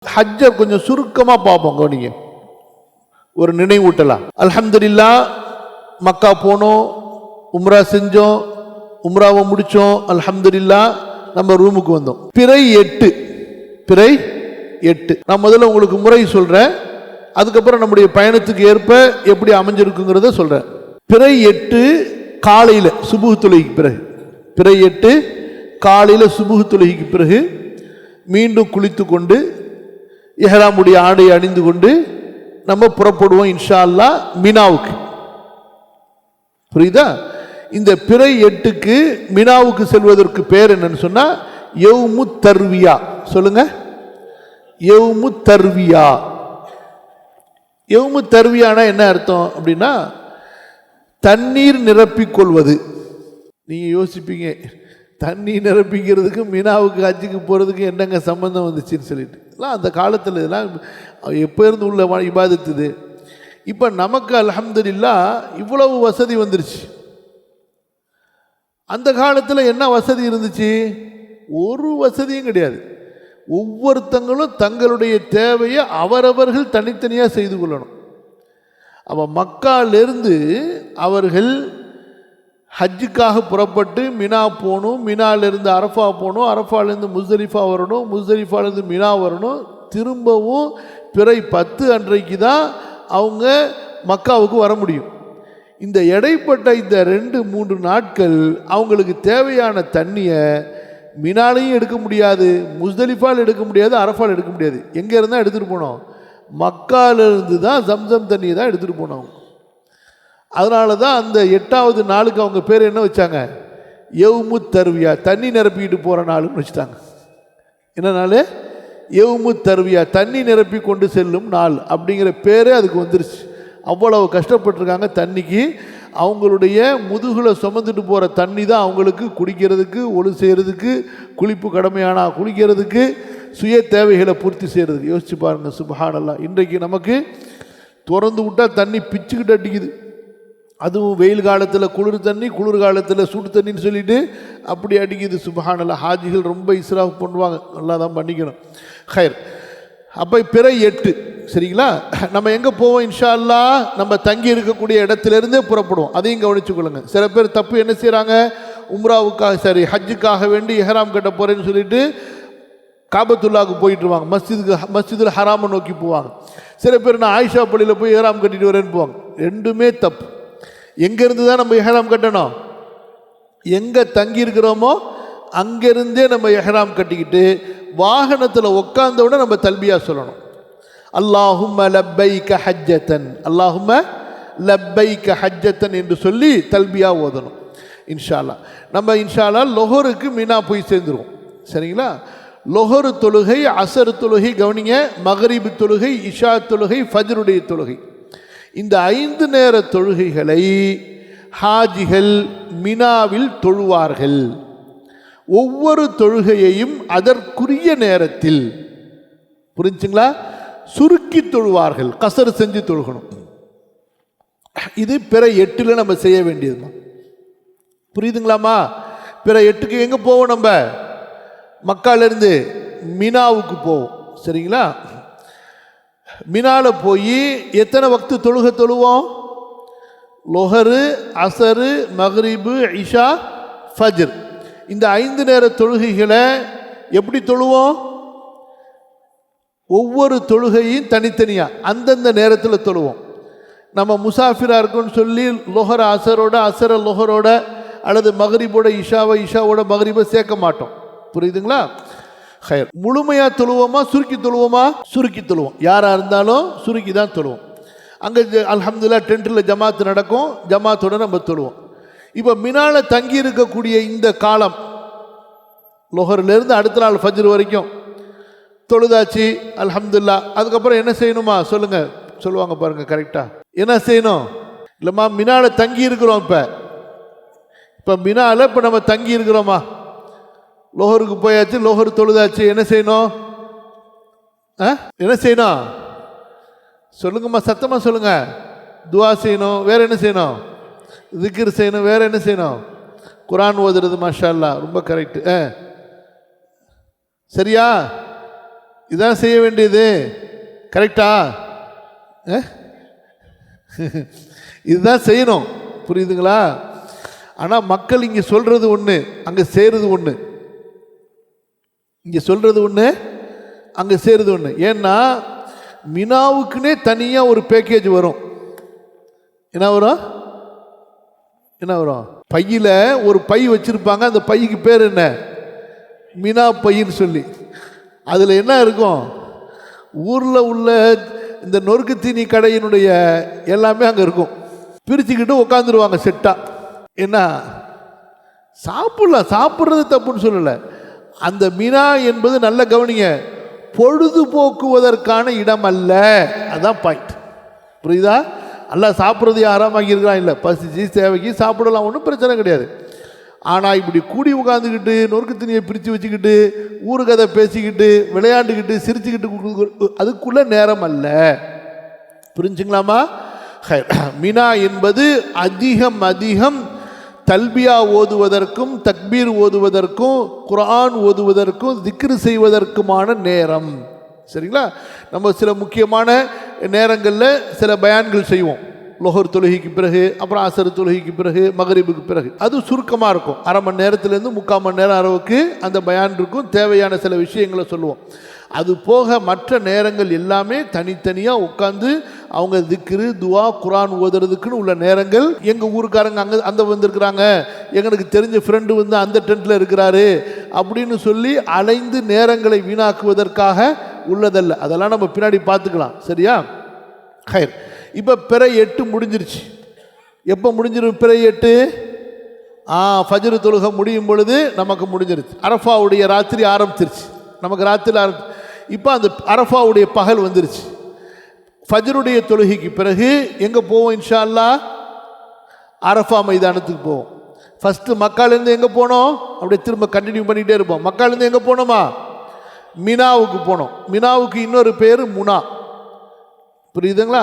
ஹஜ்ஜை கொஞ்சம் சுருக்கமாக பார்ப்போம். கவனிங்க, ஒரு நினைவூட்டலாம். அல்ஹம்துலில்லாஹ், மக்கா போனோம், உம்ரா செஞ்சோம், உம்ராவை முடித்தோம், அல்ஹம்துலில்லாஹ் நம்ம ரூமுக்கு வந்தோம். பிறை 8. நான் முதல்ல உங்களுக்கு முறை சொல்கிறேன், அதுக்கப்புறம் நம்முடைய பயணத்துக்கு ஏற்ப எப்படி அமைஞ்சிருக்குங்கிறத சொல்கிறேன். பிறை 8 காலையில் சுபுஹ் தொழுகைக்கு பிறகு, பிறை 8 காலையில் சுபுஹ் தொழுகைக்கு பிறகு மீண்டும் குளித்து கொண்டு இஹ்ராமுடைய ஆடை அணிந்து கொண்டு நம்ம புறப்படுவோம் இன்ஷா அல்லாஹ் மினாவுக்கு. புரியுதா? இந்த பிறை 8க்கு மினாவுக்கு செல்வதற்கு பேர் என்னன்னு சொன்னா யௌமு தர்வியா. சொல்லுங்க, யௌமு தர்வியா. யௌமு தர்வியானா என்ன அர்த்தம் அப்படின்னா தண்ணீர் நிரப்பிக்கொள்வது. நீங்க யோசிப்பீங்க, தண்ணீர் நிரப்பிக்கிறதுக்கு மினாவுக்கு ஹஜ்ஜுக்கு போகிறதுக்கு என்னங்க சம்பந்தம் வந்துச்சுன்னு சொல்லிட்டு. அந்த காலத்தில் இதெல்லாம் எப்போ இருந்து உள்ள இபாதத்து இது. இப்போ நமக்கு அல்ஹம்துலில்லாஹ் இவ்வளவு வசதி வந்துருச்சு. அந்த காலத்தில் என்ன வசதி இருந்துச்சு? ஒரு வசதியும் கிடையாது. ஒவ்வொருத்தங்களும் தங்களுடைய தேவையை அவரவர்கள் தனித்தனியாக செய்து கொள்ளணும். அப்போ மக்காலிருந்து அவர்கள் ஹஜ்ஜுக்காக புறப்பட்டு மினா போகணும், மினாலிருந்து அரஃபா போகணும், அரஃபாலேருந்து முஸ்தலிஃபா வரணும், முஸ்தலிஃபாலேருந்து மினா வரணும், திரும்பவும் பிறை 10 அன்றைக்கு தான் அவங்க மக்காவுக்கு வர முடியும். இந்த இடைப்பட்ட இந்த 2-3 நாட்கள் அவங்களுக்கு தேவையான தண்ணியை மினாலையும் எடுக்க முடியாது, முஸ்தலிஃபால் எடுக்க முடியாது, அரஃபால் எடுக்க முடியாது. எங்கே இருந்தால் எடுத்துகிட்டு போனோம்? மக்காலிருந்து தான் ஜம்சம் தண்ணியை தான் எடுத்துகிட்டு போனோம். அதனால தான் அந்த 8வது நாளுக்கு அவங்க பேர் என்ன வச்சாங்க? யௌமு தர்வியா, தண்ணி நிரப்பிக்கிட்டு போகிற நாளுன்னு வச்சுட்டாங்க. என்ன நாள்? யௌமு தர்வியா, தண்ணி நிரப்பி கொண்டு செல்லும் நாள் அப்படிங்கிற பேரே அதுக்கு வந்துருச்சு. அவ்வளவு கஷ்டப்பட்டிருக்காங்க தண்ணிக்கு. அவங்களுடைய முதுகில் சுமந்துட்டு போகிற தண்ணி தான் அவங்களுக்கு குடிக்கிறதுக்கு, ஒழு செய்கிறதுக்கு, குளிப்பு கடமையானா குளிக்கிறதுக்கு, சுய தேவைகளை பூர்த்தி செய்கிறதுக்கு. யோசிச்சு பாருங்கள், சுப்ஹானல்லாஹ். இன்றைக்கு நமக்கு திறந்து விட்டால் தண்ணி பிச்சுக்கிட்டு அடிக்குது. அதுவும் வெயில் காலத்தில் குளிர் தண்ணி, குளிர் காலத்தில் சூடு தண்ணின்னு சொல்லிட்டு அப்படி அடிக்குது. சுப்ஹானல்லாஹ். ஹாஜிகள் ரொம்ப இஸ்ராஃப் பண்ணுவாங்க, நல்லா தான் பண்ணிக்கணும். ஹைர். அப்போ பிறை 8 சரிங்களா? நம்ம எங்கே போவோம் இன்ஷா அல்லாஹ்? நம்ம தங்கி இருக்கக்கூடிய இடத்துலேருந்தே புறப்படுவோம். அதையும் கவனிச்சு கொள்ளுங்க. சில பேர் தப்பு என்ன செய்கிறாங்க, உம்ராவுக்காக சரி ஹஜ்ஜுக்காக வேண்டி இஹ்ராம் கட்ட போகிறேன்னு சொல்லிட்டு காபத்துல்லாவுக்கு போயிட்டுருவாங்க, மஸ்ஜிதுல் ஹராமை நோக்கி போவாங்க. சில பேர் நான் ஆயிஷா பள்ளியில் போய் இஹ்ராம் கட்டிட்டு வரேன்னு போவாங்க. ரெண்டுமே தப்பு. எங்கேருந்து தான் நம்ம இஹ்ராம் கட்டணும்? எங்கே தங்கி இருக்கிறோமோ அங்கேருந்தே நம்ம இஹ்ராம் கட்டிக்கிட்டு வாகனத்தில் உட்கார்ந்தவுடனே நம்ம தல்பியா சொல்லணும். அல்லாஹும்ம லப்பைக ஹஜ்ஜத்தன், அல்லாஹும்ம லப்பைக ஹஜ்ஜத்தன் என்று சொல்லி தல்பியா ஓதணும். இன்ஷா அல்லாஹ் நம்ம இன்ஷா அல்லாஹ் லொஹருக்கு மினா போய் சேர்ந்துருவோம். சரிங்களா? லொஹரு தொழுகை, அசர் தொழுகை, கவனிங்க, மகரிபு தொழுகை, இஷா தொழுகை, ஃபஜ்ருடைய தொழுகை, இந்த 5 நேர தொழுகைகளை ஹாஜிகள் மினாவில் தொழுவார்கள். ஒவ்வொரு தொழுகையையும் அதற்குரிய நேரத்தில், புரிஞ்சுங்களா, சுருக்கி தொழுவார்கள். கசர் செஞ்சு தொழுகணும். இது பிறை 8ல் நம்ம செய்ய வேண்டியதுமா. புரியுதுங்களாமா? பிறை 8க்கு எங்கே போவோம்? நம்ம மக்காலிருந்து மினாவுக்கு போவோம். சரிங்களா? மினால போய் எத்தனை வக்து தொழுவோம்? லொஹரு, அசரு, மக்ரிபு, இஷா, ஃபஜ்ர், இந்த 5 நேர தொழுகைகளை எப்படி தொழுவோம்? ஒவ்வொரு தொழுகையும் தனித்தனியாக அந்தந்த நேரத்தில் தொழுவோம். நம்ம முசாஃபிராக இருக்கோன்னு சொல்லி லொஹர் அசரோட, அசர லொஹரோட, அல்லது மக்ரிபோட இஷாவை, இஷாவோட மக்ரிபை சேர்க்க மாட்டோம். புரியுதுங்களா? ஹைர். முழுமையாக தொழுவோமா, சுருக்கி தொழுவோமா? சுருக்கி தொழுவோம். யாராக இருந்தாலும் சுருக்கி தான் தொழுவோம். அங்கே அல்ஹம்துலில்லாஹ் டென்ட்டில் ஜமாத்து நடக்கும், ஜமாத்தோட நம்ம தொழுவோம். இப்போ மினால தங்கி இருக்கக்கூடிய இந்த காலம், லொஹர்லேருந்து அடுத்த நாள் ஃபஜ்ர் வரைக்கும் தொழுதாச்சு, அல்ஹம்துலில்லாஹ். அதுக்கப்புறம் என்ன செய்யணுமா சொல்லுங்கள், சொல்லுவாங்க பாருங்கள் கரெக்டாக. என்ன செய்யணும்? இல்லைம்மா மினால தங்கி இருக்கிறோம். இப்போ மினால இப்போ நம்ம தங்கி இருக்கிறோமா? லோஹருக்கு போயாச்சு, லோஹர் தொழுதாச்சு, என்ன செய்யணும்? என்ன செய்யணும் சொல்லுங்கம்மா, சத்தமாக சொல்லுங்க. துவா செய்யணும். வேற என்ன செய்யணும்? திக்ர் செய்யணும். வேற என்ன செய்யணும்? குரான் ஓதுறது. மாஷா அல்லாஹ், ரொம்ப கரெக்டு. சரியா? இதான் செய்ய வேண்டியது. கரெக்டா? இதுதான் செய்யணும். புரியுதுங்களா? ஆனால் மக்கள் இங்கே சொல்கிறது ஒன்று, அங்கே செய்கிறது ஒன்று. இங்கே சொல்கிறது ஒன்று, அங்கே செய்கிறது ஒன்று. ஏன்னா மினாவுக்குன்னே தனியாக ஒரு பேக்கேஜ் வரும். என்ன வரும்? என்ன வரும்? பையில் ஒரு பை வச்சுருப்பாங்க. அந்த பைக்கு பேர் என்ன? மினா பையின்னு சொல்லி. அதில் என்ன இருக்கும்? ஊரில் உள்ள இந்த நொறுக்கு தீனி கடையினுடைய எல்லாமே அங்கே இருக்கும். பிரிச்சுக்கிட்டு உட்காந்துருவாங்க செட்டா. என்ன சாப்பிடலாம், சாப்பிட்றது தப்புன்னு சொல்லலை. அந்த மினா என்பது நல்ல கவனிங்க, பொழுதுபோக்குவதற்கான இடம் அல்ல. அதுதான் பாயிண்ட். புரியுதா? அல்லாஹ் சாப்பிட்றது ஆறாமாக்கி இருக்கலாம். இல்லை, பசிச்சு சேவைக்கு சாப்பிடலாம், ஒன்றும் பிரச்சனை கிடையாது. ஆனால் இப்படி கூடி உட்காந்துக்கிட்டு நொறுக்கு தண்ணியை பிரித்து வச்சுக்கிட்டு ஊரு கதை பேசிக்கிட்டு விளையாண்டுக்கிட்டு சிரிச்சுக்கிட்டு அதுக்குள்ள நேரம் அல்ல. புரிஞ்சுங்களாமா? மினா என்பது அதிகம் தல்பியா ஓதுவதற்கும் தக்பீர் ஓதுவதற்கும் குர்ஆன் ஓதுவதற்கும் திக்ரு செய்வதற்குமான நேரம். சரிங்களா? நம்ம சில முக்கியமான நேரங்களில் சில பயான்கள் செய்வோம். லொஹர் தொழுகைக்கு பிறகு, அப்புறம் அசர் தொழுகைக்கு பிறகு, மகரிபுக்கு பிறகு. அது சுருக்கமாக இருக்கும். அரை மணி நேரத்துலேருந்து 3/4 மணி நேரம் அளவுக்கு அந்த பயான் இருக்கும். தேவையான சில விஷயங்களை சொல்லுவோம். அது போக மற்ற நேரங்கள் எல்லாமே தனித்தனியாக உட்காந்து அவங்க திக்ரு துவா குர்ஆன் ஓதுறதுக்குன்னு உள்ள நேரங்கள். எங்கள் ஊருக்காரங்க அங்கே அந்த வந்திருக்கிறாங்க, எங்களுக்கு தெரிஞ்ச ஃப்ரெண்டு வந்து அந்த டென்ட்டில் இருக்கிறாரு அப்படின்னு சொல்லி அலைந்து நேரங்களை வீணாக்குவதற்காக உள்ளதல்ல. அதெல்லாம் நம்ம பின்னாடி பார்த்துக்கலாம். சரியா? ஹைர். இப்போ பிறை 8 முடிஞ்சிருச்சு. எப்போ முடிஞ்சிடும் பிறை 8? ஃபஜ்ர் தொழுகை முடியும் பொழுது நமக்கு முடிஞ்சிருச்சு. அரஃபாவுடைய ராத்திரி ஆரம்பிச்சிருச்சு. நமக்கு ராத்திரி இப்போ அந்த அரஃபாவுடைய பகல் வந்துருச்சு. ஃபஜ்ருடைய தொழுகைக்கு பிறகு எங்கே போவோம்? இன்ஷா அல்லாஹ் அரஃபா மைதானத்துக்கு போவோம். ஃபஸ்ட்டு மக்காலேருந்து எங்கே போனோம்? அப்படியே திரும்ப கண்டினியூ பண்ணிகிட்டே இருப்போம். மக்காலேருந்து எங்கே போனோமா? மினாவுக்கு போனோம். மினாவுக்கு இன்னொரு பேர் முனா. புரியுதுங்களா?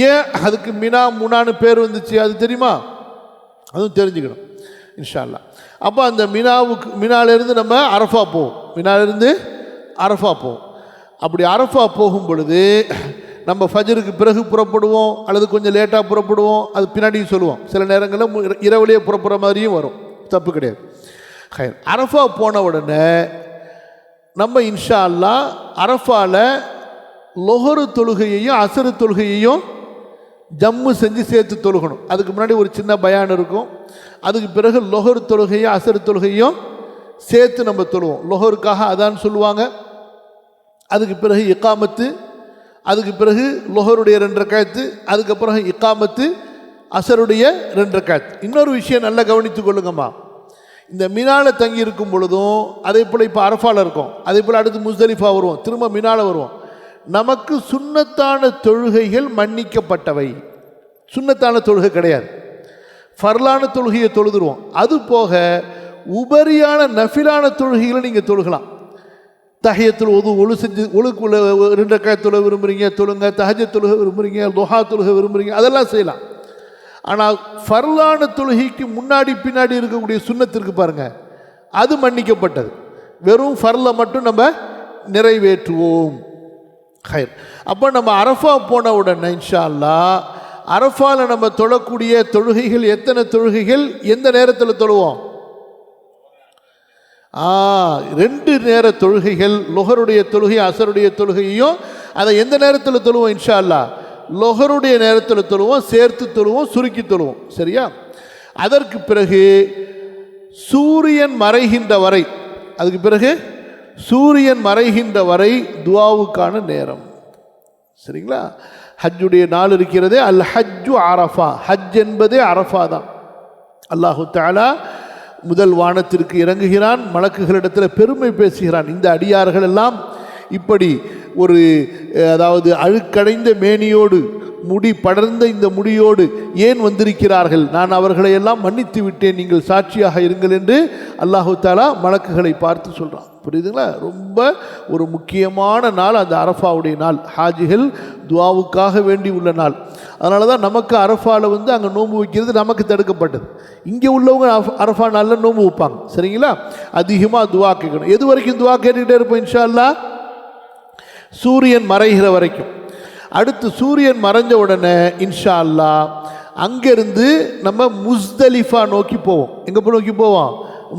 ஏன் அதுக்கு மினா முனான்னு பேர் வந்துச்சு அது தெரியுமா? அதுவும் தெரிஞ்சுக்கணும் இன்ஷா அல்லாஹ். அப்போ அந்த மினாலேருந்து நம்ம அரஃபா போவோம். மினாலேருந்து அரஃபா போவோம். அப்படி அரஃபா போகும் பொழுது நம்ம ஃபஜ்ருக்கு பிறகு புறப்படுவோம் அல்லது கொஞ்சம் லேட்டாக புறப்படுவோம். அது பின்னாடியும் சொல்லுவோம். சில நேரங்களில் இரவுலேயே புறப்படுற மாதிரியும் வரும். தப்பு கிடையாது. அரஃபா போன உடனே நம்ம இன்ஷா அல்லாஹ் அரஃபாவில் லொஹரு தொழுகையையும் அசரு தொழுகையையும் ஜம்மு செஞ்சு சேர்த்து தொழுகணும். அதுக்கு முன்னாடி ஒரு சின்ன பயான் இருக்கும். அதுக்கு பிறகு லொஹரு தொழுகையும் அசரு தொழுகையும் சேர்த்து நம்ம தொழுவோம். லொஹருக்காக அதான் சொல்லுவாங்க. அதுக்கு பிறகு இக்காமத்து, அதுக்கு பிறகு லொஹருடைய 2 ரக்காத்து, அதுக்கப்புறம் இக்காமத்து, அசருடைய 2 ரக்காத். இன்னொரு விஷயம் நல்லா கவனித்து கொள்ளுங்கம்மா. இந்த மினால தங்கி இருக்கும் பொழுதும் அதே போல் இப்போ அரஃபாவில் இருக்கும், அதே போல் அடுத்து முஸ்தலிஃபா வருவோம், திரும்ப மினால வருவோம். நமக்கு சுன்னத்தான தொழுகைகள் மன்னிக்கப்பட்டவை. சுன்னத்தான தொழுகை கிடையாது, ஃபர்லான தொழுகையை தொழுதுருவோம். அது போக உபரியான நஃபிலான தொழுகைகளை நீங்கள் தொழுகலாம். தஹியத்துல் ஒழு செஞ்சு ஒழுக்குள்ள 2 ரக்காத் தொழுக விரும்புகிறீங்க தொழுங்க, தஹஜ்ஜத் தொழுக விரும்புகிறீங்க, துஹா தொழுக விரும்புகிறீங்க, அதெல்லாம் செய்யலாம். ஆனால் ஃபர்லான தொழுகைக்கு முன்னாடி பின்னாடி இருக்கக்கூடிய சுன்னத்திற்கு பாருங்கள், அது மன்னிக்கப்பட்டது. வெறும் ஃபர்லை மட்டும் நம்ம நிறைவேற்றுவோம். ஹைர். அப்போ நம்ம அரஃபா போன உடனே இன்ஷா அல்லாஹ் அரஃபாவில் நம்ம தொழக்கூடிய தொழுகைகள் எத்தனை தொழுகைகள் எந்த நேரத்தில் தொழுவோம்? 2 நேர தொழுகைகள், லொஹருடைய தொழுகை அசருடைய தொழுகையையும் அதை எந்த நேரத்தில் தொழுவோம்? இன்ஷா அல்லாஹ் லொஹருடைய நேரத்தில் தொழுவோம், சேர்த்து தொழுவோம், சுருக்கி தொழுவோம். சரியா? அதற்கு பிறகு சூரியன் மறைகின்ற வரை, அதுக்கு பிறகு சூரியன் மறைகின்ற வரை துஆவுக்கான நேரம். சரிங்களா? ஹஜ்ஜுடைய நாள் இருக்கிறதே, அல் ஹஜ்ஜு அரஃபா. ஹஜ் என்பதே அரஃபா தான். அல்லாஹு தஆலா முதல் வானத்திற்கு இறங்குகிறான், மலக்குகளிடத்தில் பெருமை பேசுகிறான். இந்த அடியார்கள் எல்லாம் இப்படி ஒரு அதாவது அழுக்கடைந்த மேனியோடு முடி படர்ந்த இந்த முடியோடு ஏன் வந்திருக்கிறார்கள்? நான் அவர்களை எல்லாம் மன்னித்து விட்டேன், நீங்கள் சாட்சியாக இருங்கள் என்று அல்லாஹு தஆலா மலக்குகளை பார்த்து சொல்கிறான். புரியுதுங்களா? ரொம்ப ஒரு முக்கியமான நாள் அந்த அரஃபாவுடைய நாள். ஹாஜிகள் துஆவுக்காக வேண்டி உள்ள நாள். அதனால தான் நமக்கு அரஃபாவில் வந்து அங்கே நோன்பு வைக்கிறது நமக்கு தடுக்கப்பட்டது. இங்கே உள்ளவங்க அரஃபா நாளில் நோன்பு வைப்பாங்க. சரிங்களா? அதிகமாக துஆ கேட்கணும். எது வரைக்கும் துஆ கேட்டுக்கிட்டே இருப்போம் இன்ஷா அல்லாஹ்? சூரியன் மறைகிற வரைக்கும். அடுத்து சூரியன் மறைஞ்ச உடனே இன்ஷா அல்லாஹ் அங்கேருந்து நம்ம முஸ்தலிஃபா நோக்கி போவோம். எங்கே நோக்கி போவோம்?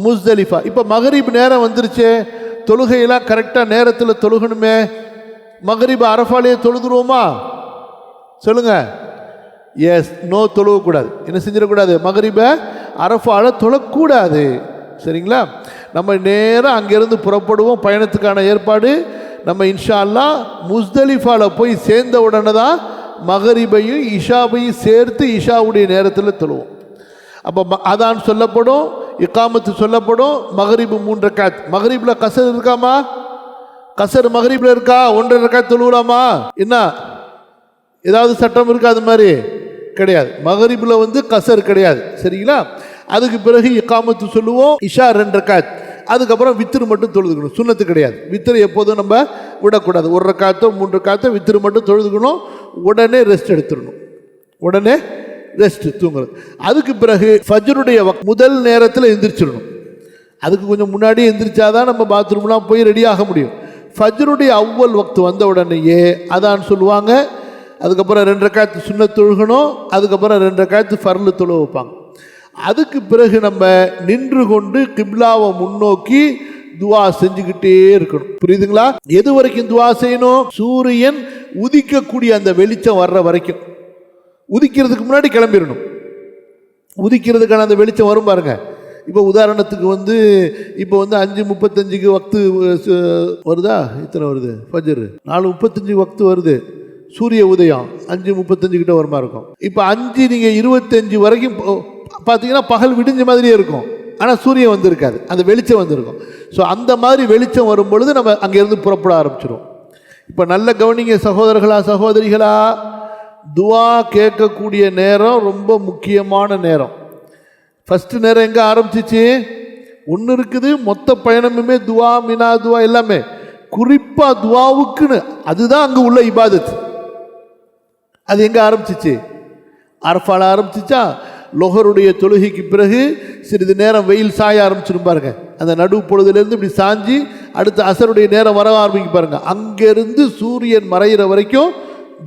முஸ்தலிஃபா. இப்போ மகரிப் நேரம் வந்துருச்சு, தொழுகையெல்லாம் கரெக்டாக நேரத்தில் தொழுகணுமே. மகரிப் அரஃபாலேயே தொழுதுருவோமா? சொல்லுங்க. எஸ், நோ, தொழுவக்கூடாது. என்ன செஞ்சிடக்கூடாது? மகரிபை அரஃபால தொழக்கூடாது. சரிங்களா? நம்ம நேராக அங்கேருந்து புறப்படுவோம். பயணத்துக்கான ஏற்பாடு நம்ம இன்ஷா அல்லாஹ் முஸ்தலிஃபாவில் போய் சேர்ந்த உடனே தான் மகரிபையும் இஷாவையும் சேர்த்து இஷாவுடைய நேரத்தில் தொழுவோம். அப்போ அதான் சொல்லப்படும், இக்காமத்து சொல்லப்படும். மகரிபு 3 ரக்காத். மகரிபில் கசர் இருக்காமா? கசர் மகரிபில் இருக்கா? 1.5 ரக்காத் தொழுவலாமா? என்ன ஏதாவது சட்டம் இருக்கா? அது மாதிரி கிடையாது. மகரிபில் கசர் கிடையாது. சரிங்களா? அதுக்கு பிறகு இக்காமத்து சொல்லுவோம். இஷா 2 ரக்காத். அதுக்கப்புறம் வித்திரு மட்டும் தொழுதுக்கணும். சுன்னத்து கிடையாது. வித்திரு எப்போதும் நம்ம விடக்கூடாது. 1 ரக்காத்தோ 3 ரக்காத்தோ வித்திரு மட்டும் தொழுதுக்கணும். உடனே ரெஸ்ட் எடுத்துடணும். உடனே ரெஸ்ட், தூங்குறது. அதுக்கு பிறகு ஃபஜ்ருடைய முதல் நேரத்தில் எந்திரிச்சிடணும். அதுக்கு கொஞ்சம் முன்னாடி எந்திரிச்சாதான் நம்ம பாத்ரூம்லாம் போய் ரெடி ஆக முடியும். ஃபஜ்ருடைய அவ்வல் வக்து வந்த உடனேயே அதான் சொல்லுவாங்க. அதுக்கப்புறம் 2 ரக்காத்து சுன்னத் தொழுகணும். அதுக்கப்புறம் 2 ரக்காத்து ஃபர்லு தொழு வைப்பாங்க. அதுக்கு பிறகு நம்ம நின்று கொண்டு கிப்லாவை முன்னோக்கி துவா செஞ்சுக்கிட்டே இருக்கணும். புரியுதுங்களா? எது வரைக்கும் துவா செய்யணும்? சூரியன் உதிக்கக்கூடிய அந்த வெளிச்சம் வர்ற வரைக்கும். உதிக்கிறதுக்கு முன்னாடி கிளம்பிடணும். உதிக்கிறதுக்கான அந்த வெளிச்சம் வரும் பாருங்க. இப்போ உதாரணத்துக்கு இப்போ 5:35 வக்து வருதா? இத்தனை வருது ஃபஜ்ர். 4:35 வக்து வருது. சூரிய உதயம் 5:35 கிட்ட வருமா இருக்கும். இப்போ 5:25 வரைக்கும் பார்த்தீங்கன்னா பகல் விடிஞ்ச மாதிரியே இருக்கும். ஆனால் சூரியன் வந்திருக்காது, அந்த வெளிச்சம் வந்திருக்கும். ஸோ அந்த மாதிரி வெளிச்சம் வரும் பொழுது நம்ம அங்கேருந்து புறப்பட ஆரம்பிச்சிடும். இப்போ நல்ல கவனிங்க சகோதரர்களா, சகோதரிகளா. துவா கேட்கக்கூடிய நேரம் ரொம்ப முக்கியமான நேரம். ஃபஸ்ட்டு நேரம் எங்கே ஆரம்பிச்சிச்சு? ஒன்று இருக்குது. மொத்த பயணமுமே துவா, மினா துவா எல்லாமே. குறிப்பாக துவாவுக்குன்னு அதுதான் அங்கே உள்ள இபாதத். அது எங்கே ஆரம்பிச்சிச்சு? அரஃபால ஆரம்பிச்சிச்சா? லொஹருடைய தொழுகைக்கு பிறகு சிறிது நேரம் வெயில் சாய ஆரம்பிச்சிடும் பாருங்க. அந்த நடு பொழுதுலேருந்து இப்படி சாஞ்சி அடுத்து அசருடைய நேரம் வர ஆரம்பிக்க பாருங்க. அங்கேருந்து சூரியன் மறைகிற வரைக்கும்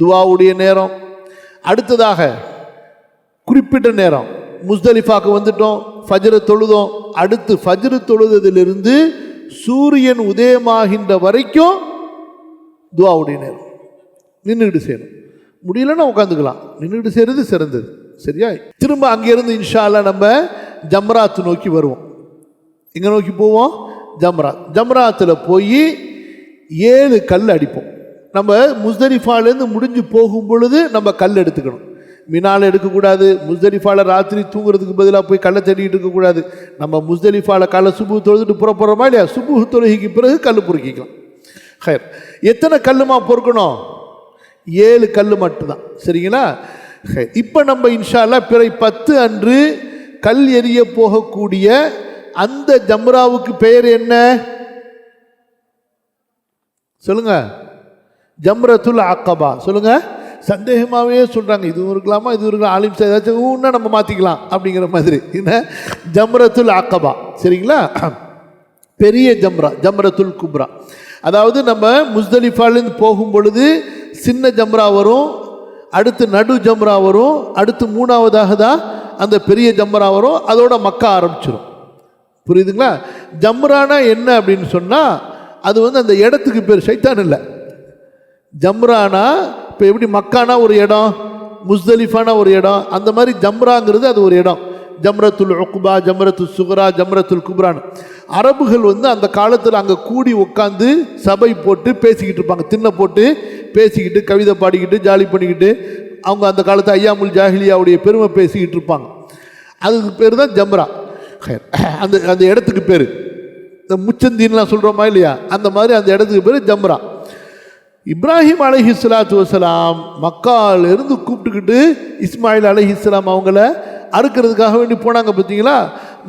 துவாவுடைய நேரம். அடுத்ததாக குறிப்பிட்ட நேரம் முஸ்தலிஃபாக்கு வந்துட்டோம், ஃபஜ்ரை தொழுதோம். அடுத்து ஃபஜ்ரு தொழுதலிருந்து சூரியன் உதயமாகின்ற வரைக்கும் துவாவுடைய நேரம். நின்றுக்கிட்டு செய்யணும். முடியலன்னா உட்காந்துக்கலாம். நின்றுக்கிட்டு செய்கிறது சிறந்தது. சரியா? திரும்ப அங்கேருந்து இன்ஷா அல்லாஹ் நம்ம ஜம்ராத் நோக்கி வருவோம். எங்கே நோக்கி போவோம்? ஜம்ராத். ஜம்ராத்தில் போய் 7 கல் அடிப்போம். நம்ம முஸ்தலிஃபாலேருந்து முடிஞ்சு போகும் பொழுது நம்ம கல் எடுத்துக்கணும். மினால எடுக்கக்கூடாது. முஸ்தலிஃபால ராத்திரி தூங்குறதுக்கு பதிலாக போய் கல்லை தேடிக்கிட்டு இருக்கக்கூடாது. நம்ம முஸ்தலிஃபால காலை சுபு தொழுதுட்டு புறப்படுறோமா இல்லையா? சுபு தொழுகைக்கு பிறகு கல் பொறுக்கிக்கலாம். ஹயர். எத்தனை கல்லுமா பொறுக்கணும்? 7 கல் மட்டும்தான். சரிங்களா? இப்போ நம்ம இன்ஷா அல்லாஹ் பிறை 10 அன்று கல் எறிய போகக்கூடிய அந்த ஜம்ராவுக்கு பெயர் என்ன சொல்லுங்க? ஜம்ரத்துல் அக்கபா. சொல்லுங்க. சந்தேகமாகவே சொல்கிறாங்க, இதுவும் இருக்கலாமா, இதுவும் இருக்கலாம். ஆலிம் சார் ஏதாச்சும் ஊன்னா நம்ம மாற்றிக்கலாம் அப்படிங்கிற மாதிரி. என்ன? ஜம்ரத்துல் அக்கபா. சரிங்களா? பெரிய ஜம்ரா, ஜம்ரத்துல் குப்ரா. அதாவது நம்ம முஸ்தலிஃபாலேருந்து போகும் பொழுது சின்ன ஜம்ரா வரும், அடுத்து நடு ஜம்ரா வரும், அடுத்து 3ஆவதாக தான் அந்த பெரிய ஜம்ரா வரும். அதோட மக்கா ஆரம்பிச்சிடும். புரியுதுங்களா? ஜம்ரானா என்ன அப்படின்னு சொன்னால் அது அந்த இடத்துக்கு பேர். ஷைத்தான் இல்லை. ஜம்ரானா இப்போ எப்படி மக்கானா ஒரு இடம், முஸ்தலிஃபானா ஒரு இடம், அந்த மாதிரி ஜம்ராங்கிறது அது ஒரு இடம். ஜம்ரத்துல் உக்பா, ஜம்ரத்துல் சுக்ரா, ஜம்ரத்துல் குப்ரான். அரபுகள் அந்த காலத்தில் அங்கே கூடி உட்காந்து சபை போட்டு பேசிக்கிட்டு இருப்பாங்க. திண்ணை போட்டு பேசிக்கிட்டு கவிதை பாடிக்கிட்டு ஜாலி பண்ணிக்கிட்டு அவங்க அந்த காலத்து ஐயாமுல் ஜாஹிலியாவுடைய பெருமை பேசிக்கிட்டு இருப்பாங்க. அதுக்கு பேர் தான் ஜம்ரா. அந்த அந்த இடத்துக்கு பேர் இந்த முச்சந்தின்லாம் சொல்கிறோமா இல்லையா? அந்த மாதிரி அந்த இடத்துக்கு பேர் ஜம்ரா. இப்ராஹிம் அலைஹிஸ்ஸலாத்து வஸலாம் மக்காலிருந்து கூப்பிட்டுக்கிட்டு இஸ்மாயில் அலைஹிஸ்ஸலாம் அவங்கள அறுக்கிறதுக்காக வேண்டி போனாங்க. பார்த்தீங்களா?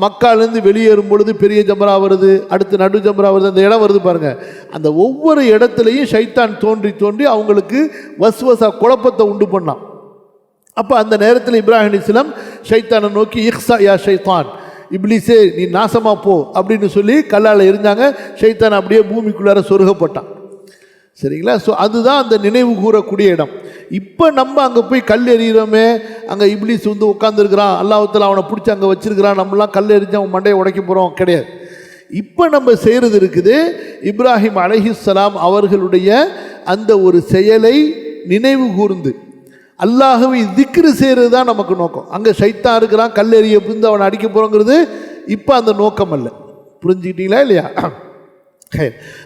மக்காலேருந்து வெளியேறும் பொழுது பெரிய ஜம்ரா வருது, அடுத்து நடு ஜம்ரா வருது, அந்த இடம் வருது பாருங்கள். அந்த ஒவ்வொரு இடத்துலையும் ஷைத்தான் தோன்றி தோன்றி அவங்களுக்கு வஸ்வசா குழப்பத்தை உண்டு பண்ணான். அப்போ அந்த நேரத்தில் இப்ராஹிம் அலைஹிஸ்ஸலாம் ஷைத்தானை நோக்கி இக்ஸா யா ஷைத்தான், இப்லீஸே நீ நாசமாக போ அப்படின்னு சொல்லி கல்லால் எரிஞ்சாங்க. ஷைத்தான் அப்படியே பூமிக்குள்ளார சொருகப்பட்டான். சரிங்களா? ஸோ அதுதான் அந்த நினைவு கூறக்கூடிய இடம். இப்போ நம்ம அங்கே போய் கல் எறிகிறோமே, அங்கே இப்லீஸ் வந்து உட்காந்துருக்கிறான், அல்லாஹ்வுத்தாலா அவனை பிடிச்சி அங்கே வச்சிருக்கிறான், நம்மளாம் கல் எறிஞ்சு அவன் மண்டையை உடைக்க போகிறோம், கிடையாது. இப்போ நம்ம செய்கிறது இருக்குது, இப்ராஹிம் அலைஹிஸ்ஸலாம் அவர்களுடைய அந்த ஒரு செயலை நினைவு கூர்ந்து அல்லாஹ்வை திக்ரு செய்கிறது தான் நமக்கு நோக்கம். அங்கே ஷைத்தான் இருக்கிறான், கல் எறிய புரிந்து அவனை அடிக்க போகிறோங்கிறது இப்போ அந்த நோக்கம் அல்ல. புரிஞ்சுக்கிட்டீங்களா இல்லையா?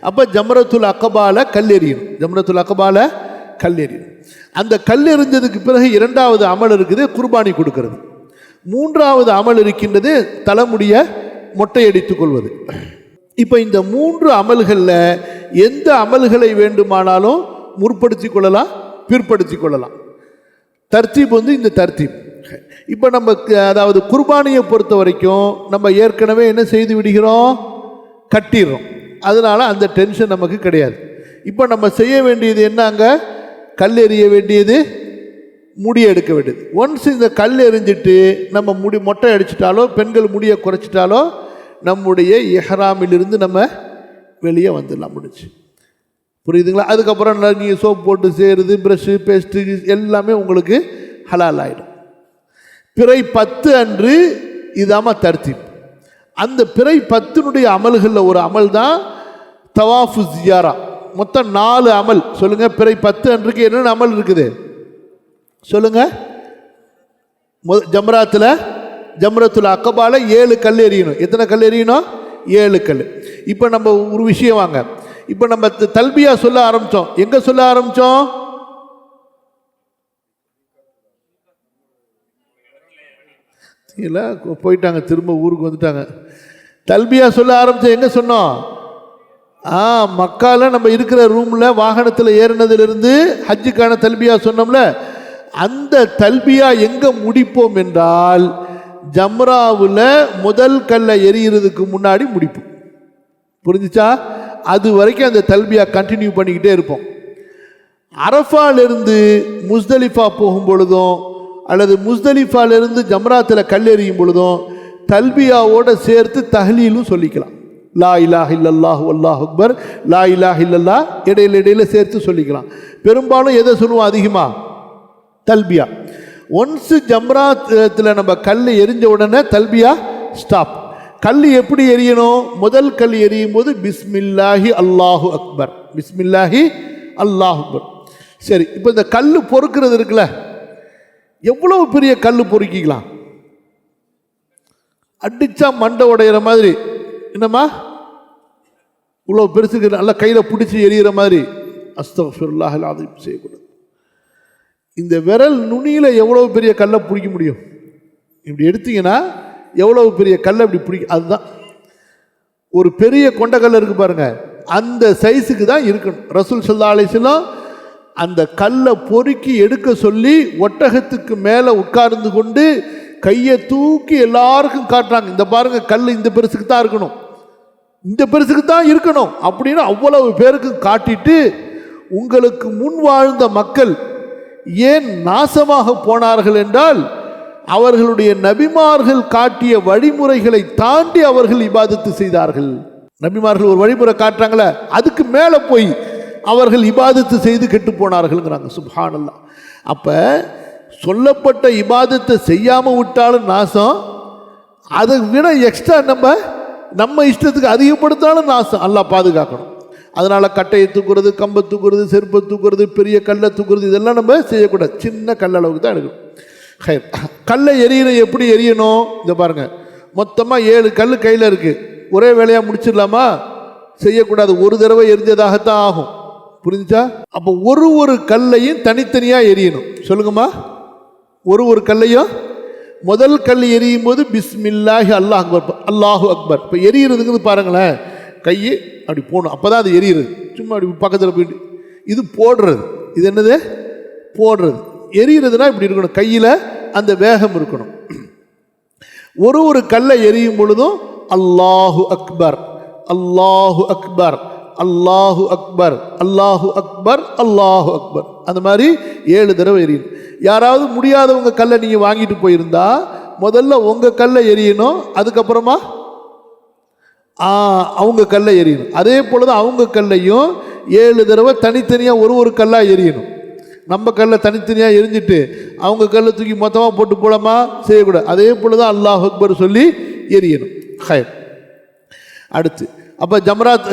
அப்போ ஜம்ரத்துல் அக்கபால கல் எறியணும், ஜம்ரத்துல் அக்கபால கல் எறியணும். அந்த கல் எறிஞ்சதுக்கு பிறகு இரண்டாவது அமல் இருக்குது, குர்பானி கொடுக்கிறது. மூன்றாவது அமல் இருக்கின்றது, தலைமுடிய மொட்டையடித்துக் கொள்வது. இப்போ இந்த 3 அமல்களில் எந்த அமல்களை வேண்டுமானாலும் முற்படுத்தி கொள்ளலாம், பிற்படுத்தி கொள்ளலாம். தர்த்தீப் வந்து இந்த தர்த்தீப். இப்போ நம்ம அதாவது குர்பானியை பொறுத்த வரைக்கும் நம்ம ஏற்கனவே என்ன செய்து விடுகிறோம், கட்டிடுறோம். அதனால் அந்த டென்ஷன் நமக்கு கிடையாது. இப்போ நம்ம செய்ய வேண்டியது என்ன, அங்கே கல் எறிய வேண்டியது, முடியை எடுக்க வேண்டியது. ஒன்ஸ் இந்த கல் எறிஞ்சிட்டு நம்ம மொட்டை அடிச்சிட்டாலோ, பெண்கள் முடியை குறைச்சிட்டாலோ, நம்முடைய இஹ்ராமிலிருந்து நம்ம வெளியே வந்துடலாம், முடிச்சு. புரியுதுங்களா? அதுக்கப்புறம் நீங்கள் சோப் போட்டு செய்கிறது, ப்ரஷ்ஷு, பேஸ்ட்டு எல்லாமே உங்களுக்கு ஹலால் ஆகிடும். பிறை 10 அன்று இதாம தர்த்தீப். அந்த பிறை 10 அமல்களில் ஒரு அமல் தான் தவாஃபு ஜியாரா. மொத்தம் 4 அமல் சொல்லுங்க. பிறை 10 அன்றைக்கு என்னென்ன அமல் இருக்குது சொல்லுங்க. ஜம்ராத்தில் ஜம்ரத்துல் அக்கபால 7 கல் எறியணும். எத்தனை கல் எறியணும்? 7 கல். இப்போ நம்ம ஒரு விஷயம் வாங்க, இப்போ நம்ம தல்பியா சொல்ல ஆரம்பித்தோம். எங்கே சொல்ல ஆரம்பித்தோம்? இல்லை போயிட்டாங்க, திரும்ப ஊருக்கு வந்துட்டாங்க. தல்பியா சொல்ல ஆரம்பித்தோம், எங்கே சொன்னோம்? மக்கால நம்ம இருக்கிற ரூமில் வாகனத்தில் ஏறினதிலிருந்து ஹஜ்ஜுக்கான தல்பியா சொன்னோம்ல. அந்த தல்பியா எங்கே முடிப்போம் என்றால், ஜம்ராவில் முதல் கல்லை எறிகிறதுக்கு முன்னாடி முடிப்போம். புரிஞ்சுச்சா? அது வரைக்கும் அந்த தல்பியா கண்டினியூ பண்ணிக்கிட்டே இருப்போம். அரஃபாலிருந்து முஸ்தலிஃபா போகும் பொழுதும் அல்லது முஸ்தலிஃபாலிருந்து ஜம்ராத்தில் கல் எறியும் பொழுதும் தல்பியாவோடு சேர்த்து தஹ்லீலும் சொல்லிக்கலாம். லா இலாஹ இல்லல்லாஹு அல்லாஹு அக்பர், லா இலாஹ இல்லல்லா இடையில சேர்த்து சொல்லிக்கலாம். பெரும்பாலும் எதை சொல்லுவோம் அதிகமாக? தல்பியா. ஒன்ஸு ஜம்ராத்தில் நம்ம கல் எரிஞ்ச உடனே தல்பியா ஸ்டாப். கல் எப்படி எரியணும்? முதல் கல் எரியும் போது பிஸ்மில்லாஹி அல்லாஹு அக்பர், பிஸ்மில்லாஹி அல்லாஹு அக்பர். சரி, இப்போ இந்த கல் பொறுக்கிறது இருக்குல்ல, எவ்வளவு பெரிய கல் பொறுக்கிக்கலாம்? அடிச்சா மண்டை உடையிற மாதிரி, என்னம்மா இவ்வளோ பெருசுக்கு நல்லா கையில் பிடிச்சி எரியிற மாதிரி அஸ்தக்ஃபிருல்லாஹ் அல்-அஸீம் செய்யக்கூடாது. இந்த விரல் நுனியில் எவ்வளோ பெரிய கல்லை பிடிக்க முடியும்? இப்படி எடுத்தீங்கன்னா எவ்வளவு பெரிய கல்லை இப்படி பிடிக்க, அதுதான் ஒரு பெரிய கொண்டக்கல் இருக்கு பாருங்க, அந்த சைஸுக்கு தான் இருக்கணும். ரசூல் ஸல்லல்லாஹு அலைஹி வஸல்லம் அந்த கல்லை பொறுக்கி எடுக்க சொல்லி ஒட்டகத்துக்கு மேலே உட்கார்ந்து கொண்டு கையை தூக்கி எல்லாருக்கும் காட்டுறாங்க. இந்த பாருங்க, கல் இந்த பெருசுக்கு தான் இருக்கணும், இந்த பெருசுக்கு தான் இருக்கணும் அப்படின்னு அவ்வளவு பேருக்கு காட்டிட்டு, உங்களுக்கு முன் வாழ்ந்த மக்கள் ஏன் நாசமாக போனார்கள் என்றால், அவர்களுடைய நபிமார்கள் காட்டிய வழிமுறைகளை தாண்டி அவர்கள் இபாதத்து செய்தார்கள். நபிமார்கள் ஒரு வழிமுறை காட்டுறாங்களே, அதுக்கு மேலே போய் அவர்கள் இபாதத்து செய்து கெட்டு போனார்கள்ங்கிறாங்க. சுப்ஹானல்லாஹ். அப்போ சொல்லப்பட்ட இபாதத்தை செய்யாமல் விட்டாலும் நாசம், அதை விட எக்ஸ்ட்ரா நம்ம இஷ்டத்துக்கு அதிகப்படுத்தாலும் நாசம். அல்லாஹ் பாதுகாக்கணும். அதனால் கட்டையை தூக்குறது, கம்பை தூக்குறது, செருப்பை தூக்குறது, பெரிய கல்லை தூக்குறது, இதெல்லாம் நம்ம செய்யக்கூடாது. சின்ன கல்லளவுக்கு தான் எடுக்கணும். கல்லை எரியணும். எப்படி எரியணும்? இந்த பாருங்கள், மொத்தமாக 7 கல் கையில் இருக்குது, ஒரே வேலையாக முடிச்சிடலாமா? செய்யக்கூடாது. ஒரு தடவை எரிஞ்சதாகத்தான் ஆகும். புரிஞ்சுச்சா? அப்போ ஒரு கல்லையும் தனித்தனியாக எரியணும். சொல்லுங்கம்மா. ஒரு கல்லையும் முதல் கல் எரியும் போது பிஸ்மில்லாஹி அல்லாஹ் அக்பர், அல்லாஹு அக்பர். இப்போ எரியிறதுங்கிறது பாருங்களேன், கையை அப்படி போகணும், அப்போ தான் அது எரியிறது. சும்மா அப்படி பக்கத்தில் போயிட்டு இது போடுறது. இது என்னது? போடுறது. எரியிறதுனா இப்படி இருக்கணும், கையில் அந்த வேகம் இருக்கணும். ஒரு கல்லை எரியும் பொழுதும் அல்லாஹு அக்பர், அல்லாஹு அக்பர், அல்லாஹு அக்பர், அல்லாஹு அக்பர், அல்லாஹு அக்பர், அந்த மாதிரி 7 தடவை எரியணும். யாராவது முடியாதவங்க கல்லை நீங்கள் வாங்கிட்டு போயிருந்தா முதல்ல உங்கள் கல்லை எரியணும், அதுக்கப்புறமா அவங்க கல்லை எரியணும். அதே போல தான் அவங்க கல்லையும் 7 தடவை தனித்தனியாக ஒரு கல்லாக எரியணும். நம்ம கல்லை தனித்தனியாக எரிஞ்சிட்டு அவங்க கல்லை தூக்கி மொத்தமாக போட்டு போலாமா? செய்யக்கூடாது. அதே போல் தான் அல்லாஹ் அக்பர் சொல்லி எரியணும். ஹைர். அடுத்து அப்போ ஜம்ராத்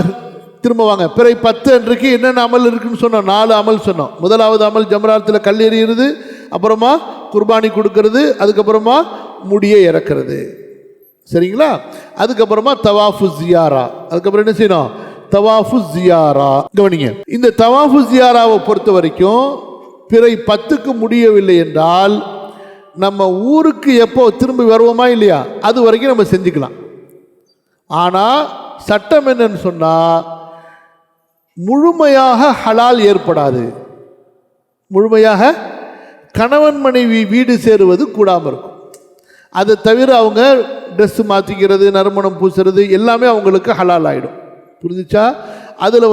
திரும்ப வாங்க. பிறை 10 அன்றைக்கு என்னென்ன அமல் இருக்குன்னு சொன்னோம்? 4 அமல் சொன்னோம். முதலாவது அமல் ஜம்ராத்தில் கல் எறிகிறது, அப்புறமா குர்பானி கொடுக்கறது, அதுக்கப்புறமா முடியை இறக்கிறது. சரிங்களா? அதுக்கப்புறமா தவாஃபு ஜியாரா. அதுக்கப்புறம் என்ன செய்யணும்? தவாஃபு ஜியாரா. கவனிங்க, இந்த தவாஃபு ஜியாராவை பொறுத்த வரைக்கும் பிறை 10க்கு முடியவில்லை என்றால் நம்ம ஊருக்கு எப்போ திரும்பி வருவோமா இல்லையா, அது வரைக்கும் நம்ம செஞ்சுக்கலாம். ஆனால் சட்டம் என்னன்னு சொன்னால் முழுமையாக ஹலால் ஏற்படாது. முழுமையாக கணவன் மனைவி வீடு சேருவது கூடாமல் இருக்கும். அதை தவிர அவங்க ட்ரெஸ்ஸு மாற்றிக்கிறது, நறுமணம் பூசுறது எல்லாமே அவங்களுக்கு ஹலால் ஆகிடும். புரிஞ்சுச்சா? அதில்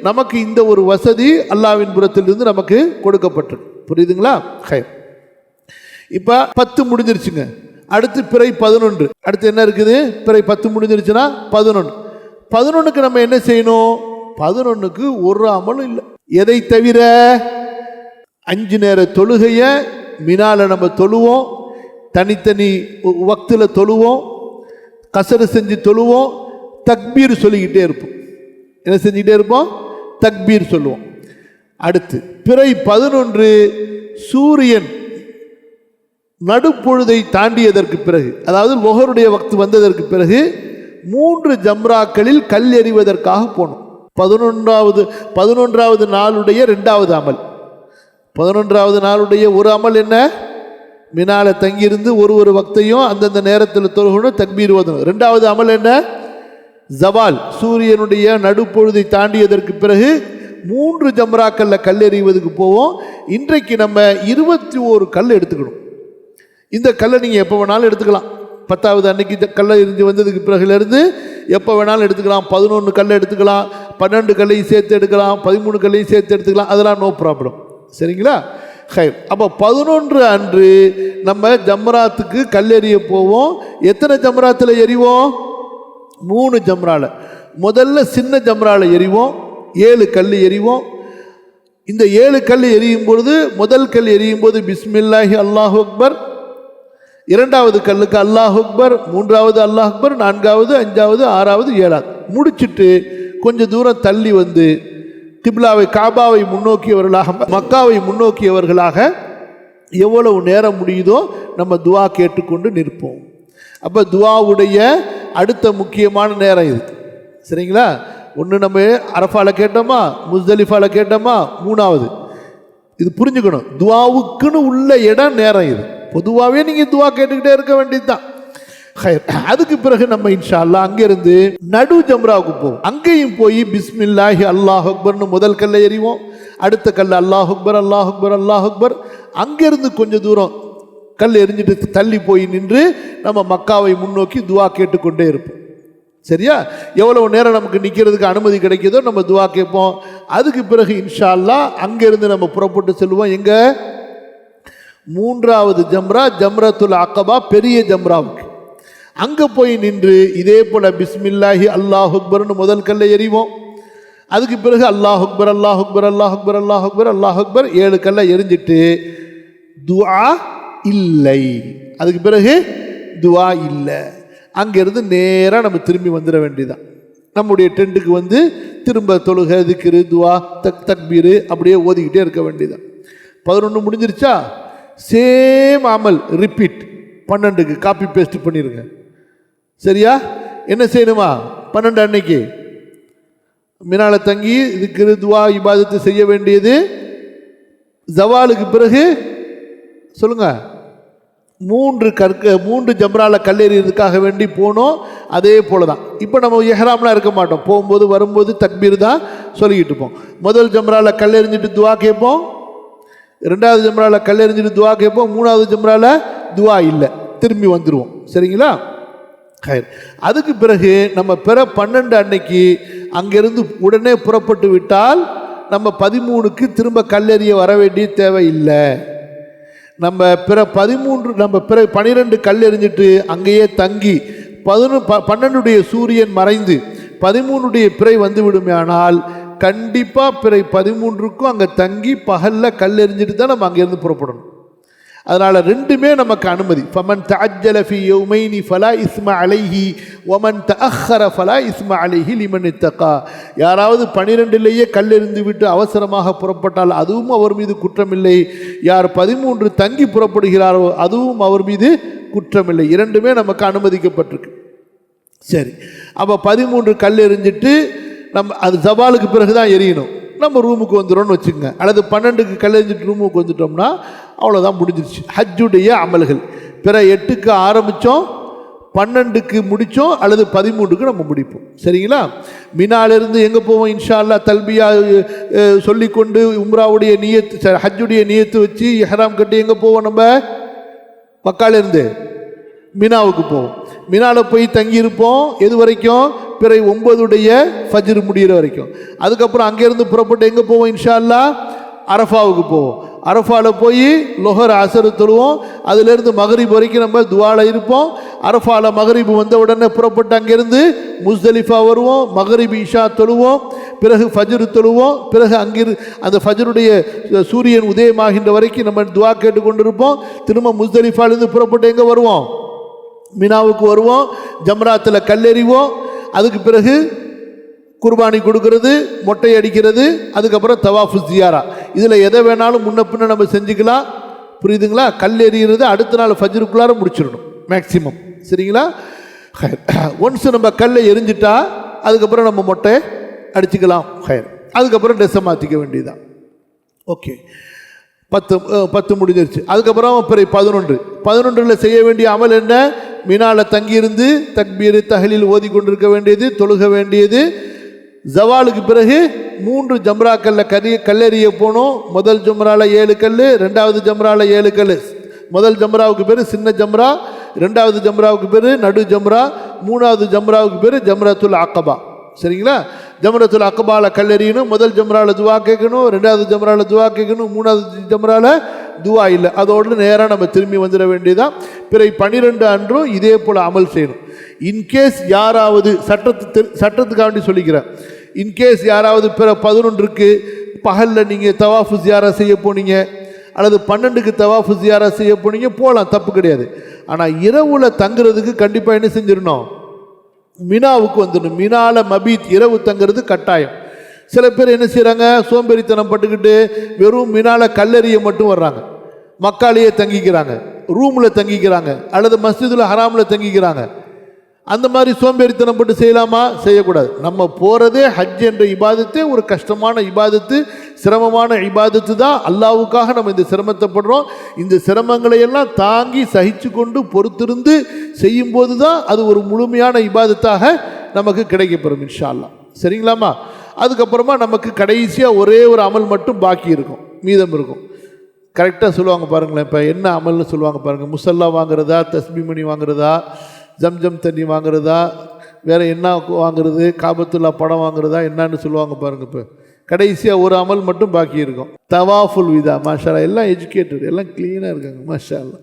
நமக்கு இந்த ஒரு வசதி அல்லாஹ்வின் புறத்திலிருந்து நமக்கு கொடுக்கப்பட்டிருக்கு. புரியுதுங்களா? ஹைர். இப்போ 10 முடிஞ்சிருச்சுங்க. அடுத்து பிறை 11. அடுத்து என்ன இருக்குது? பிறை 10 முடிஞ்சிருச்சுன்னா 11. 11க்கு நம்ம என்ன செய்யணும்? 11க்கு ஒரு அமலும் இல்லை. எதை தவிர 5 நேர தொழுகையை மினால நம்ம தொழுவோம், தனித்தனி வக்தில் தொழுவோம், கசரு செஞ்சு தொழுவோம், தக்பீர் சொல்லிக்கிட்டே இருப்போம். என்ன செஞ்சுக்கிட்டே இருப்போம்? தக்பீர் சொல்லுவோம். அடுத்து பிறை 11 சூரியன் நடுப்பொழுதை தாண்டியதற்கு பிறகு, அதாவது லொஹருடைய வக்து வந்ததற்கு பிறகு 3 ஜம்ராக்களில் கல் எறிவதற்காக போனோம். 11வது நாளுடைய 2வது அமல். 11வது நாளுடைய ஒரு அமல் என்ன? மினால தங்கியிருந்து ஒரு வக்தையும் அந்தந்த நேரத்தில் தொழுகணும், தக்பீர் ஓதணும். 2வது அமல் என்ன? ஜவால், சூரியனுடைய நடுப்பொழுதை தாண்டியதற்கு பிறகு 3 ஜம்ராக்கல்ல கல் எறிவதுக்கு போவோம். இன்றைக்கு நம்ம 21 கல் எடுத்துக்கணும். இந்த கல்லை நீங்கள் எப்போ வேணாலும் எடுத்துக்கலாம். 10வது அன்னைக்கு கல்லை எரிஞ்சு வந்ததுக்கு பிறகுலேருந்து எப்போ வேணாலும் எடுத்துக்கலாம். 11 கல்லை எடுத்துக்கலாம், 12 கல்லையும் சேர்த்து எடுக்கலாம், 13 கல்லையும் சேர்த்து எடுத்துக்கலாம். அதெல்லாம் நோ ப்ராப்ளம். சரிங்களா? ஹைர். அப்போ 11 அன்று நம்ம ஜம்ராத்துக்கு கல் எறிய போவோம். எத்தனை ஜம்ராத்தில் எறிவோம்? 3 ஜம்ரால. முதல்ல சின்ன ஜம்ரால எறிவோம், 7 கல் எறிவோம். இந்த 7 கல் எரியும் பொழுது முதல் கல் எரியும் போது பிஸ்மில்லாஹி அல்லாஹு அக்பர், 2வது கல்லுக்கு அல்லாஹ் அக்பர், 3வது அல்லாஹ் அக்பர், 4வது 5வது 6வது 7வது முடிச்சுட்டு கொஞ்சம் தூரம் தள்ளி வந்து கிப்லாவை காபாவை முன்னோக்கியவர்களாக, மக்காவை முன்னோக்கியவர்களாக எவ்வளவு நேரம் முடியுதோ நம்ம துவா கேட்டுக்கொண்டு நிற்போம். அப்போ துவாவுடைய அடுத்த முக்கியமான நேரம் இது. சரிங்களா? ஒன்று நம்ம அரஃபால கேட்டோமா, முஸ்தலிஃபால கேட்டோமா, 3வது இது புரிஞ்சுக்கணும். துவாவுக்குன்னு உள்ள இடம் நேரம் இது. பொதுவாகவே நீங்கள் துவா கேட்டுக்கிட்டே இருக்க வேண்டியது தான். அதுக்கு பிறகு நம்ம இன்ஷா அல்லாஹ் அங்கிருந்து நடு ஜம்ராவுக்கு போவோம். அங்கேயும் போய் பிஸ்மில்லாஹி அல்லாஹ் அக்பர்னு முதல் கல்லை எறிவோம், அடுத்த கல் அல்லாஹ் அக்பர் அல்லாஹ் அக்பர் அல்லாஹ் அக்பர். அங்கிருந்து கொஞ்சம் தூரம் கல் எரிஞ்சிட்டு தள்ளி போய் நின்று நம்ம மக்காவை முன்னோக்கி துவா கேட்டுக்கொண்டே இருப்போம். சரியா? எவ்வளவு நேரம் நமக்கு நிற்கிறதுக்கு அனுமதி கிடைக்குதோ நம்ம துவா கேட்போம். அதுக்கு பிறகு இன்ஷா அல்லாஹ் அங்கிருந்து நம்ம புறப்பட்டு செல்வோம். எங்க? 3வது ஜம்ரா, ஜம்ரத்துல் அக்கபா, பெரிய ஜம்ராவுக்கு. அங்கே போய் நின்று இதே போல் பிஸ்மில்லாஹி அல்லாஹ் அக்பர்னு முதல் கல்லை எறிவோம். அதுக்கு பிறகு அல்லாஹ் அக்பர் அல்லாஹ் அக்பர் அல்லாஹ் அக்பர் அல்லாஹ் அக்பர் அல்லாஹ் அக்பர் 7 கல்லை எரிஞ்சிட்டு துஆ இல்லை. அதுக்கு பிறகு துஆ இல்லை. அங்கேருந்து நேராக நம்ம திரும்பி வந்துட வேண்டியதான். நம்முடைய டென்ட்டுக்கு வந்து திரும்ப தொழுகை, திக்ரு, துஆ, தக்பீரு அப்படியே ஓதிக்கிட்டே இருக்க வேண்டியதான். 11 முடிஞ்சிருச்சா? சேம் அமல் ரிப்பீட் 12க்கு காப்பி பேஸ்ட் பண்ணிடுங்க. சரியா? என்ன செய்யணுமா? 12 அன்னைக்கு மினால தங்கி இதுக்கு துவா இபாதத்து செய்ய வேண்டியது. ஜவாலுக்கு பிறகு சொல்லுங்க 3 ஜம்ரால கல்லெறியதுக்காக வேண்டி போனோம். அதே போல தான் இப்போ நம்ம எஹ்ராம்லாம் இருக்க மாட்டோம். போகும்போது வரும்போது தக்பீர் தான் சொல்லிக்கிட்டு இருப்போம். முதல் ஜம்ரால கல்லெறிஞ்சிட்டு துவா கேட்போம், 2வது ஜம்ரால கல்லெறிஞ்சிட்டு துவா கேட்போம், 3வது ஜம்ரால துவா இல்லை, திரும்பி வந்துடுவோம். சரிங்களா? அதுக்கு பிறகு நம்ம பிற 12 அன்னைக்கு அங்கிருந்து உடனே புறப்பட்டு விட்டால் நம்ம 13க்கு திரும்ப கல்லெறிய வர வேண்டிய தேவையில்லை. நம்ம பிற 12 கல் எறிஞ்சிட்டு அங்கேயே தங்கி 12 சூரியன் மறைந்து 13 பிறை வந்து விடுமையானால் கண்டிப்பாக பிறை 13க்கும் அங்கே தங்கி பகலில் கல் எறிஞ்சிட்டு தான் நம்ம அங்கேருந்து புறப்படணும். அதனால் ரெண்டுமே நமக்கு அனுமதி. ஃபமன் தஅஜ்ஜல ஃபீ யௌமைனி ஃபலா இஸ்ம அலைஹி வமன் தஅஹ்ஹர ஃபலா இஸ்ம அலைஹி லிமன் இத்தகா. யாராவது 12லேயே கல்லெறிந்து விட்டு அவசரமாக புறப்பட்டால் அதுவும் அவர் மீது குற்றமில்லை. யார் 13 தங்கி புறப்படுகிறாரோ அதுவும் அவர் மீது குற்றமில்லை. இரண்டுமே நமக்கு அனுமதிக்கப்பட்டிருக்கு. சரி, அப்போ 13 கல் எறிஞ்சிட்டு நம்ம அது ஜவாலுக்கு பிறகு தான் எரியணும். நம்ம ரூமுக்கு வந்துடும்னு வச்சுக்கோங்க. அல்லது 12க்கு கல்லெறிஞ்சிட்டு ரூமுக்கு வந்துட்டோம்னா அவ்வளோதான், முடிஞ்சிருச்சு ஹஜ்ஜுடைய அமல்கள். பிற 8க்கு ஆரம்பித்தோம், 12க்கு முடித்தோம், அல்லது 13க்கு நம்ம முடிப்போம். சரிங்களா? மினாலிருந்து எங்கே போவோம்? இன்ஷா அல்லாஹ் தல்பியா சொல்லிக்கொண்டு உம்ராவுடைய நியத்து, ஹஜ்ஜுடைய நியத்து வச்சு இஹ்ராம் கட்டி எங்கே போவோம்? நம்ம மக்காலிருந்து மினாவுக்கு போவோம். மினாவில் போய் தங்கியிருப்போம். எது வரைக்கும்? பிறை 9 ஃபஜ்ர் முடிகிற வரைக்கும். அதுக்கப்புறம் அங்கேருந்து புறப்பட்டு எங்கே போவோம்? இன்ஷா அல்லாஹ் அரஃபாவுக்கு போவோம். அரஃபாவில் போய் லொஹர் அசர் தொழுவோம். அதிலேருந்து மகரிப் வரைக்கும் நம்ம துவாவில் இருப்போம். அரஃபாவில் மகரிப் வந்த உடனே புறப்பட்டு அங்கேருந்து முஸ்தலிஃபா வருவோம். மகரிப் இஷா தொழுவோம். பிறகு ஃபஜ்ர் தொழுவோம். பிறகு அங்கிருந்து அந்த ஃபஜ்ருடைய சூரியன் உதயமாகின்ற வரைக்கும் நம்ம துவா கேட்டுக்கொண்டிருப்போம். திரும்ப முஸ்தலிஃபாலேருந்து புறப்பட்டு எங்கே வருவோம்? மினாவுக்கு வருவோம். ஜம்ராத்தில் கல்லெறிவோம். அதுக்கு பிறகு குர்பானி கொடுக்கறது, மொட்டை அடிக்கிறது, அதுக்கப்புறம் தவாஃபு ஜியாரா. இதில் எதை வேணாலும் முன்ன பின்ன நம்ம செஞ்சுக்கலாம். புரியுதுங்களா? கல் எறிகிறது அடுத்த நாள் ஃபஜ்ருக்குள்ளார முடிச்சிடணும் மேக்சிமம். சரிங்களா? ஒன்ஸ் நம்ம கல்லை எரிஞ்சிட்டா அதுக்கப்புறம் நம்ம மொட்டை அடிச்சுக்கலாம். அதுக்கப்புறம் ட்ரெஸ்ஸை மாற்றிக்க வேண்டியதுதான். ஓகே, 10 முடிஞ்சிருச்சு. அதுக்கப்புறம் பிறகு 11 செய்ய வேண்டிய அமல் என்ன? மினாவில் தங்கியிருந்து தக்பீர் தஹ்லீல் ஓதி கொண்டிருக்க வேண்டியது, தொழுக வேண்டியது. ஜவாலுக்கு பிறகு 3 ஜம்ராக்களில் கல்லெறிய போனோம். முதல் ஜம்ராவில் 7 கல், 2வது ஜம்ராவில் 7 கல். முதல் ஜம்ராவுக்கு பேர் சின்ன ஜம்ரா, 2வது ஜம்ராவுக்கு பேர் நடு ஜம்ரா, 3வது ஜம்ராவுக்கு பேர் ஜம்ரத்துல் அக்கபா. சரிங்களா? ஜம்ரத்துல் அக்கபாவில் கல்லெறியணும். முதல் ஜம்ராவில் துவா கேட்கணும், 2வது ஜம்ராவில் துவா கேட்கணும், 3வது ஜம்ராவில் துவா இல்லை. அதோடு நேராக நம்ம திரும்பி வந்துட வேண்டியதான். பிறை 12 அன்றும் இதே போல் அமல் செய்யணும். இன்கேஸ் யாராவது சட்டத்துக்காண்டி சொல்லிக்கிறேன், இன்கேஸ் யாராவது பிற 11க்கு பகலில் நீங்கள் தவாஃபு ஜியாரா செய்ய போனீங்க, அல்லது 12க்கு தவாஃபு ஜியாரா செய்ய போனீங்க, போகலாம், தப்பு கிடையாது. ஆனால் இரவுல தங்குறதுக்கு கண்டிப்பாக என்ன செஞ்சிடணும்? மினாவுக்கு வந்துடணும். மினால மபீத், இரவு தங்கிறது கட்டாயம். சில பேர் என்ன செய்கிறாங்க? சோம்பேறித்தனம் பட்டுக்கிட்டு வெறும் மினால கல்லெறிய மட்டும் வர்றாங்க, மக்காலேயே தங்கிக்கிறாங்க, ரூமில் தங்கிக்கிறாங்க, அல்லது மஸ்ஜிதுல் ஹராமில் தங்கிக்கிறாங்க. அந்த மாதிரி சோம்பேறித்தனம் பட்டு செய்யலாமா? செய்யக்கூடாது. நம்ம போகிறதே ஹஜ் என்ற இபாதத்தே ஒரு கஷ்டமான இபாதத்து, சிரமமான இபாதத்து தான். அல்லாவுக்காக நம்ம இந்த சிரமத்தைப்படுறோம். இந்த சிரமங்களை எல்லாம் தாங்கி சகிச்சு கொண்டு பொறுத்திருந்து செய்யும்போது தான் அது ஒரு முழுமையான இபாதத்தாக நமக்கு கிடைக்கப்பெறும் இன்ஷா அல்லாஹ். சரிங்களாம்மா? அதுக்கப்புறமா நமக்கு கடைசியாக ஒரே ஒரு அமல் மட்டும் பாக்கி இருக்கும், மீதம் இருக்கும். கரெக்டாக சொல்லுவாங்க பாருங்களேன். இப்போ என்ன அமல்னு சொல்லுவாங்க பாருங்கள். முசல்லா வாங்குறதா, தஸ்பீ மணி வாங்குறதா, ஜம்ஜம் தண்ணி வாங்குறதா, வேறு என்ன வாங்குறது, காபத்துல்லா படம் வாங்குறதா, என்னன்னு சொல்லுவாங்க பாருங்கள். இப்போ கடைசியாக ஒரு அமல் மட்டும் பாக்கி இருக்கும், தவாஃபுல் விதா. மாஷா அல்லாஹ், எல்லாம் எஜுகேட்டட், எல்லாம் க்ளீனாக இருக்காங்க, மாஷா அல்லாஹ்.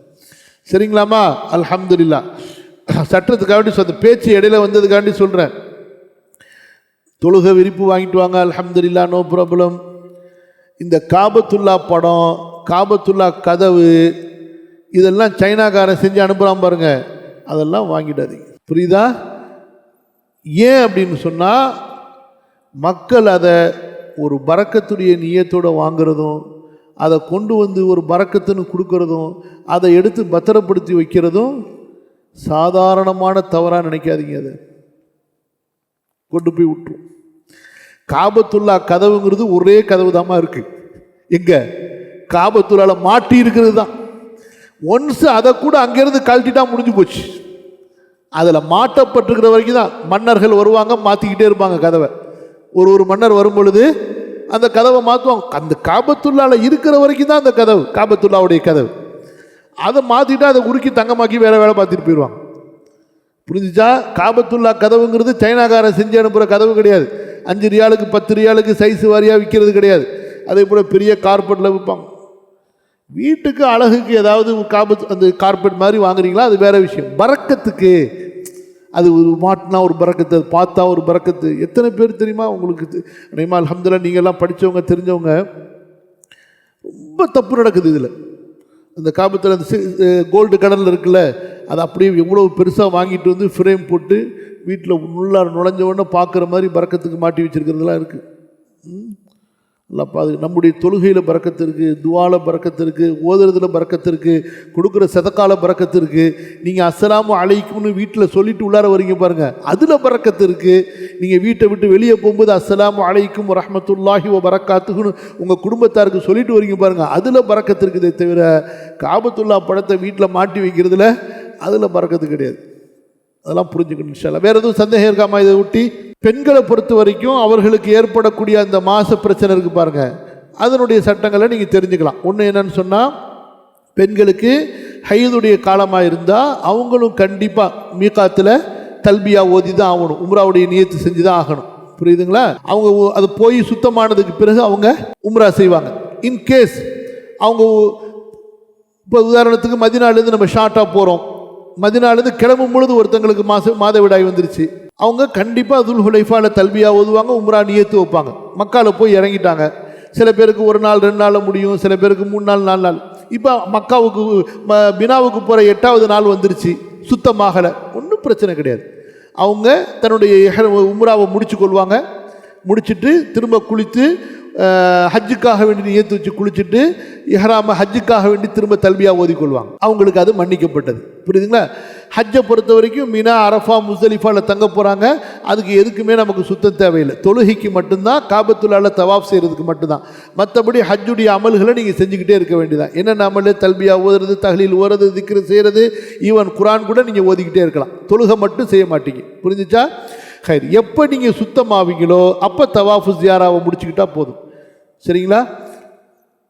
சரிங்களாம்மா? அல்ஹம்துலில்லாஹ். சட்டத்துக்காண்டி அந்த பேச்சு இடையில வந்ததுக்காண்டி சொல்கிறேன். தொழுக விரிப்பு வாங்கிட்டு வாங்க, அல்ஹம்துலில்லாஹ், நோ ப்ராப்ளம். இந்த காபத்துல்லா படம், காபத்துல்லா கதவு, இதெல்லாம் சைனாக்காரன் செஞ்சு அனுப்புகிறான் பாருங்க, அதெல்லாம் வாங்கிடாதீங்க. புரியுதா? ஏன் அப்படின்னு சொன்னால், மக்கள் அதை ஒரு பரக்கத்துடைய நியத்தோடு வாங்கிறதும், அதை கொண்டு வந்து ஒரு பரக்கத்துன்னு கொடுக்கறதும், அதை எடுத்து பத்திரப்படுத்தி வைக்கிறதும் சாதாரணமான தவறாக நினைக்காதீங்க. அதை கொண்டு போய் விட்டுரும். காபத்துல்லா கதவுங்கிறது ஒரே கதவு தாமா இருக்கு. எங்க? காபத்துல்லால மாட்டி இருக்கிறது தான். ஒன்ஸ் அதை கூட அங்கேருந்து கழட்டிட்டா முடிஞ்சு போச்சு. அதில் மாட்டப்பட்டிருக்கிற வரைக்கும் தான். மன்னர்கள் வருவாங்க, மாற்றிக்கிட்டே இருப்பாங்க கதவை. ஒரு மன்னர் வரும் பொழுது அந்த கதவை மாற்றுவாங்க. அந்த காபத்துல்லால இருக்கிற வரைக்கும் தான் அந்த கதவு, காபத்துல்லாவுடைய கதவு. அதை மாற்றிட்டு அதை உருக்கி தங்கமாக்கி வேறு வேலை பார்த்துட்டு போயிடுவாங்க. புரிஞ்சுச்சா? காபத்துல்லா கதவுங்கிறது சைனாக்காரன் செஞ்சு அனுப்புகிற கதவு கிடையாது. 5 ரியாலுக்கு 10 ரியாலுக்கு சைஸ் வாரியாக விற்கிறது கிடையாது. அதே போல் பெரிய கார்பெட்டில் விற்பாங்க. வீட்டுக்கு அழகுக்கு ஏதாவது அந்த கார்பெட் மாதிரி வாங்குறீங்களா, அது வேறு விஷயம். பரக்கத்துக்கு அது ஒரு மாட்டினா ஒரு பரக்கத்து, அது பார்த்தா ஒரு பரக்கத்து. எத்தனை பேர் தெரியுமா உங்களுக்கு? அனைமா அல்ஹம்துலில்லாஹ் நீங்கள்லாம் படித்தவங்க தெரிஞ்சவங்க, ரொம்ப தப்பு நடக்குது இதில். அந்த காபத்தில் அந்த கோல்டு கடலில் இருக்குல்ல, அது அப்படியே எவ்வளோ பெருசாக வாங்கிட்டு வந்து ஃப்ரேம் போட்டு வீட்டில் உள்ளார நுழைஞ்சவொடனே பார்க்குற மாதிரி பரக்கத்துக்கு மாட்டி வச்சுருக்கிறதுலாம் இருக்குது. அது நம்முடைய தொழுகையில் பரக்கத்து இருக்குது, துவால பரக்கத்து இருக்குது, ஓதுறதுல பரக்கத்து இருக்குது, கொடுக்குற சதக்கால பரக்கத்து இருக்குது. நீங்கள் அஸ்ஸலாமு அலைக்கும்னு வீட்டில் சொல்லிட்டு உள்ளார வரீங்க பாருங்கள், அதில் பரக்கத்து இருக்குது. நீங்கள் வீட்டை விட்டு வெளியே போகும்போது அஸ்ஸலாமு அலைக்கும் ரஹ்மத்துல்லாஹி வ பரக்காத்துக்குன்னு உங்கள் குடும்பத்தாருக்கு சொல்லிட்டு வரீங்க பாருங்கள், அதில் பரக்கத்து இருக்குதே தவிர காபத்துல்லா படத்தை வீட்டில் மாட்டி வைக்கிறதுல அதில் பரக்கத்து கிடையாது. அதெல்லாம் புரிஞ்சுக்கணும் இன்ஷா அல்லாஹ். வேறு எதுவும் சந்தேகம் இருக்காமா இதை ஒட்டி? பெண்களை பொறுத்த வரைக்கும் அவர்களுக்கு ஏற்படக்கூடிய அந்த மாச பிரச்சனை இருக்குது பாருங்கள், அதனுடைய சட்டங்களை நீங்கள் தெரிஞ்சுக்கலாம். ஒன்று என்னன்னு சொன்னால், பெண்களுக்கு ஹைதுடைய காலமாக இருந்தால் அவங்களும் கண்டிப்பாக மீகாத்தில் தல்பியா ஓதி தான் ஆகணும், உம்ராவுடைய நியத்து செஞ்சு தான் ஆகணும். புரியுதுங்களா? அவங்க அது போய் சுத்தமானதுக்கு பிறகு அவங்க உம்ரா செய்வாங்க. இன்கேஸ் அவங்க இப்போ உதாரணத்துக்கு மதினாலேருந்து நம்ம ஷார்ட்டாக போகிறோம், மதினாலேருந்து கிளம்பும் பொழுது ஒருத்தங்களுக்கு மாதவிடாய் வந்துருச்சு, அவங்க கண்டிப்பாக துல் ஹுலைஃபாவில் தல்பியா ஓதுவாங்க, உம்ரா நியத்து வைப்பாங்க. மக்காவில் போய் இறங்கிட்டாங்க. சில பேருக்கு ஒரு நாள் 2 நாளில் முடியும், சில பேருக்கு 3 நாள் 4 நாள். இப்போ மக்காவுக்கு பினாவுக்கு போகிற 8வது நாள் வந்துருச்சு, சுத்தமாகலை, ஒன்றும் பிரச்சனை கிடையாது. அவங்க தன்னுடைய உம்ராவை முடிச்சு கொள்வாங்க. முடிச்சுட்டு திரும்ப குளித்து ஹஜ்ஜுக்காக வேண்டி நியத்து வச்சு குளிச்சுட்டு இஹ்ராம ஹஜ்ஜுக்காக வேண்டி திரும்ப தல்பியா ஓதிக்கொள்வாங்க. அவங்களுக்கு அது மன்னிக்கப்பட்டது. புரியுதுங்களா? ஹஜ்ஜை பொறுத்த வரைக்கும் மினா, அரஃபா, முஸ்தலிஃபாவில் தங்க போகிறாங்க. அதுக்கு எதுக்குமே நமக்கு சுத்தம் தேவையில்லை. தொழுகைக்கு மட்டும்தான், காபத்துல்லாஹ்ல தவாஃப் செய்கிறதுக்கு மட்டும்தான். மற்றபடி ஹஜ்ஜுடைய அமல்களை நீங்கள் செஞ்சுக்கிட்டே இருக்க வேண்டியதான். என்னென்ன அமல்? தல்பியா ஓதுறது, தஹ்லீல் ஓதுறது, திக்ரு செய்கிறது, ஈவன் குரான் கூட நீங்கள் ஓதிக்கிட்டே இருக்கலாம். தொழுகை மட்டும் செய்ய மாட்டீங்க. புரிஞ்சுச்சா? ஹைர். எப்போ நீங்கள் சுத்தமாவீங்களோ அப்போ தவாஃபு ஜியாராவை முடிச்சுக்கிட்டா போதும். சரிங்களா?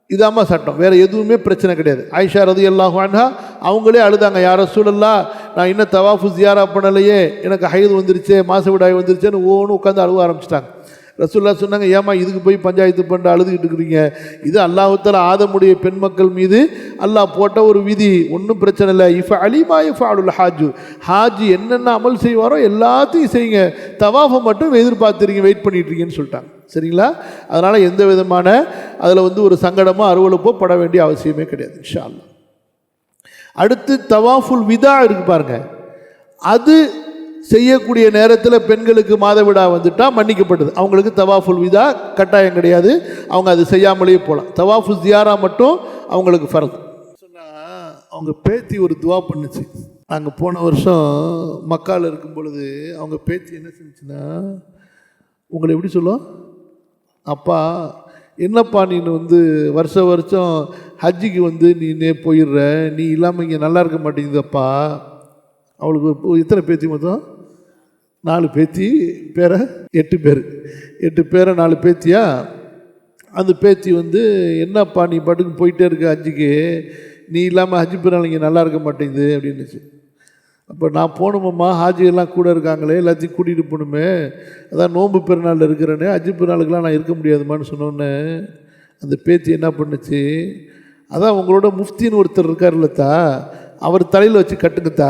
இதாம்மா சட்டம், வேறு எதுவுமே பிரச்சனை கிடையாது. ஆயிஷா ரலியல்லாஹு அன்ஹா அவங்களே அழுதாங்க, யா ரசூலல்லாஹ் நான் இன்னும் தவாஃபு ஜியாரா பண்ணலையே, எனக்கு ஹைது வந்துருச்சே, மாசவிடாய் வந்துருச்சேன்னு ஒவ்வொன்று உட்காந்து அழுவ ஆரம்பிச்சிட்டாங்க. ரசூலுல்லாஹ் சொன்னாங்க, ஏமா இதுக்கு போய் பஞ்சாயத்து பண்ண அழுதுகிட்டு இருக்கிறீங்க? இது அல்லாஹ் தஆலா ஆதமுடைய பெண் மக்கள் மீது அல்லாஹ் போட்ட ஒரு விதி, ஒன்றும் பிரச்சனை இல்லை. இஃப அலிமா இஃப அலுல் ஹாஜு, ஹாஜி என்னென்ன அமல் செய்வாரோ எல்லாத்தையும் செய்யுங்க, தவாஃபை மட்டும் எதிர்பார்த்துறீங்க, வெயிட் பண்ணிட்டுருக்கீங்கன்னு சொல்லிட்டாங்க. சரிங்களா? அதனால் எந்த விதமான அதில் ஒரு சங்கடமோ அருவலுப்போ பட வேண்டிய அவசியமே கிடையாது இன்ஷா அல்லாஹ். அடுத்து தவாஃபுல் விதா இருக்கு பாருங்க, அது செய்யக்கூடிய நேரத்தில் பெண்களுக்கு மாதவிடா வந்துட்டால் மன்னிக்கப்பட்டது. அவங்களுக்கு தவாஃபுல் விதா கட்டாயம் கிடையாது, அவங்க அது செய்யாமலேயே போகலாம். தவாஃபு ஜியாரா மட்டும் அவங்களுக்கு ஃபர்து. சொன்னால் அவங்க பேத்தி ஒரு துவா பண்ணுச்சு. நாங்கள் போன வருஷம் மக்காவில் இருக்கும் பொழுது அவங்க பேத்தி என்ன செஞ்சுன்னா, உங்களை எப்படி சொல்லும், அப்பா என்னப்பா நீ வருஷம் வருஷம் ஹஜ்ஜிக்கு நீ போயிடுற, நீ இல்லாமல் இங்கே நல்லா இருக்க மாட்டேங்குதப்பா. அவளுக்கு எத்தனை பேத்தி மொத்தம்? 4 பேத்தி, பேரை 8 பேர், 8 பேரை 4 பேத்தியா. அந்த பேத்தி என்னப்பா நீ பாட்டுக்கு போயிட்டே இருக்க ஹஜ்ஜிக்கு, நீ இல்லாமல் ஹஜ்ஜி பெருநாள் இங்கே நல்லா இருக்க மாட்டேங்குது அப்படின்னுச்சு. அப்போ நான் போகணுமாம்மா, ஹாஜியெல்லாம் கூட இருக்காங்களே, எல்லாத்தையும் கூட்டிகிட்டு போகணுமே, அதான் நோன்பு பெருநாளில் இருக்கிறேன்னு, ஹஜ்ஜி பெருநாளுக்கெலாம் நான் இருக்க முடியாதுமான்னு சொன்னோன்னே அந்த பேத்தி என்ன பண்ணுச்சு, அதான் உங்களோட முஃப்தின்னு ஒருத்தர் இருக்கார்லத்தா, அவர் தலையில் வச்சு கட்டுங்கத்தா,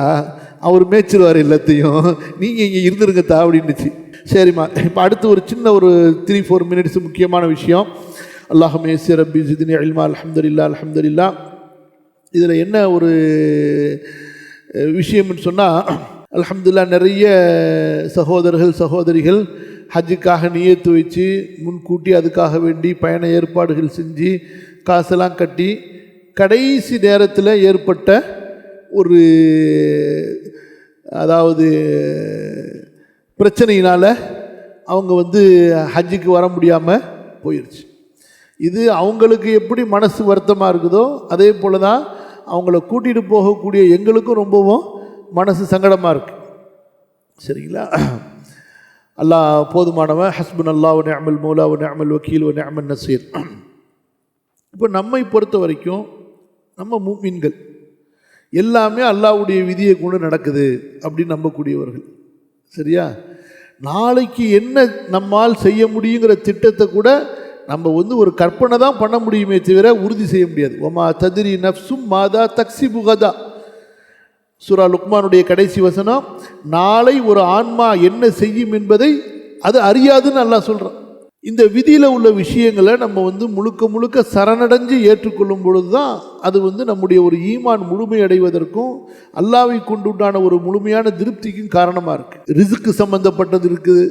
அவர் மேய்ச்சிருவார் எல்லாத்தையும், நீங்கள் இங்கே இருந்துருங்கத்தா அப்படின்னுச்சு. சரிம்மா, இப்போ அடுத்து ஒரு சின்ன ஒரு 3-4 மினிட்ஸ் முக்கியமான விஷயம். அல்லாஹும்ம யஸ்ஸிர் ரப்பி ஸித்னி இல்மா, அல்ஹம்துலில்லாஹ் அல்ஹம்துலில்லாஹ். இதில் என்ன ஒரு விஷயம்னு சொன்னால், அல்ஹம்துலில்லாஹ் நிறைய சகோதரர்கள் சகோதரிகள் ஹஜ்ஜுக்காக நியத்து வச்சு முன்கூட்டி அதுக்காக வேண்டி பயண ஏற்பாடுகள் செஞ்சு காசெல்லாம் கட்டி கடைசி நேரத்தில் ஏற்பட்ட ஒரு அதாவது பிரச்சனையினால் அவங்க ஹஜ்ஜுக்கு வர முடியாமல் போயிடுச்சு. இது அவங்களுக்கு எப்படி மனசு வருத்தமாக இருக்குதோ அதே போல் தான் அவங்கள கூட்டிகிட்டு போகக்கூடிய எங்களுக்கும் ரொம்பவும் மனசு சங்கடமாக இருக்குது. சரிங்களா? அல்லாஹ் போதுமானவன், ஹஸ்புன் அல்லாஹ் வ நிஅமல் மௌலா வ நிஅமல் வக்கீல் வ நிஅமன் நசீர். இப்போ நம்மை பொறுத்த வரைக்கும் நம்ம மூமின்கள் எல்லாமே அல்லாஹ்வுடைய விதியை கொண்டு நடக்குது அப்படின்னு நம்பக்கூடியவர்கள். சரியா? நாளைக்கு என்ன நம்மால் செய்ய முடியுங்கிற திட்டத்தை கூட நம்ம ஒரு கற்பனை தான் பண்ண முடியுமே தவிர உறுதி செய்ய முடியாது. ஒமா ததிரி நஃப்சும் மாதா தக்ஸிபு கதா, சூரா லுக்மானுடைய கடைசி வசனம், நாளை ஒரு ஆன்மா என்ன செய்யும் என்பதை அது அறியாதுன்னு அல்லாஹ் சொல்கிறான். இந்த விதியில் உள்ள விஷயங்களை நம்ம முழுக்க முழுக்க சரணடைஞ்சு ஏற்றுக்கொள்ளும் பொழுது தான் அது நம்முடைய ஒரு ஈமான் முழுமை அடைவதற்கும் அல்லாஹ்வை கொண்டுண்டான ஒரு முழுமையான திருப்திக்கும் காரணமாக இருக்குது. ரிஸ்க்கு சம்மந்தப்பட்டது இருக்குது.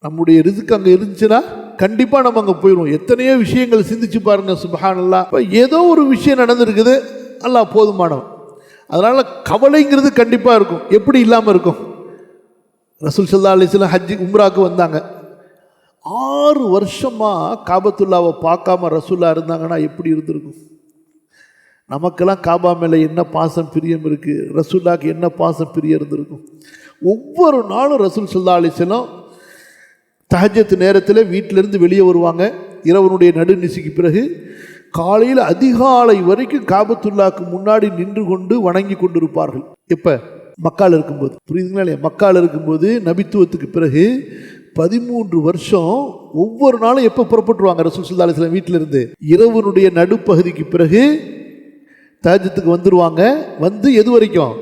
நம்முடைய ரிஸ்க் அங்கே இருந்துச்சுன்னா கண்டிப்பாக நம்ம அங்கே போயிடுவோம். எத்தனையோ விஷயங்கள் சிந்திச்சு பாருங்கள். சுப்ஹானல்லாஹ். இப்போ ஏதோ ஒரு விஷயம் நடந்திருக்குது, அல்லாஹ் போதுமானவன். அதனால் கவலைங்கிறது கண்டிப்பாக இருக்கும். எப்படி இல்லாமல் இருக்கும்? ரசூல் ஸல்லல்லாஹு அலைஹி வஸல்லம் ஹஜ்ஜி உம்ராக்கு வந்தாங்க. 6 வருஷமாக காபத்துல்லாவை பார்க்காம ரசூல்லா இருந்தாங்கன்னா எப்படி இருந்திருக்கும்? நமக்கெல்லாம் காபா மேலே என்ன பாசம் பிரியம் இருக்குது, ரசூல்லாவுக்கு என்ன பாசம் பிரியம் இருந்திருக்கும்? ஒவ்வொரு நாளும் ரசூல் ஸல்லல்லாஹு அலைஹி வஸல்லம் தஹஜ்ஜத் நேரத்தில் வீட்டிலேருந்து வெளியே வருவாங்க. இரவனுடைய நடுநிசிக்கு பிறகு காலையில் அதிகாலை வரைக்கும் காபத்துல்லாவுக்கு முன்னாடி நின்று கொண்டு வணங்கி கொண்டிருப்பார்கள். இப்போ மக்கால் இருக்கும்போது, புரியுதுங்களா இல்லையா? மக்கால் இருக்கும்போது நபித்துவத்துக்கு பிறகு 13 வருஷம் ஒவ்வொரு நாளும் எப்போ புறப்பட்டுருவாங்க ரசூல் ஸல்லல்லாஹு அலைஹி வஸல்லம் வீட்டிலிருந்து? இரவனுடைய நடுப்பகுதிக்கு பிறகு தஹஜ்ஜத்துக்கு வந்துடுவாங்க. வந்து எது வரைக்கும்?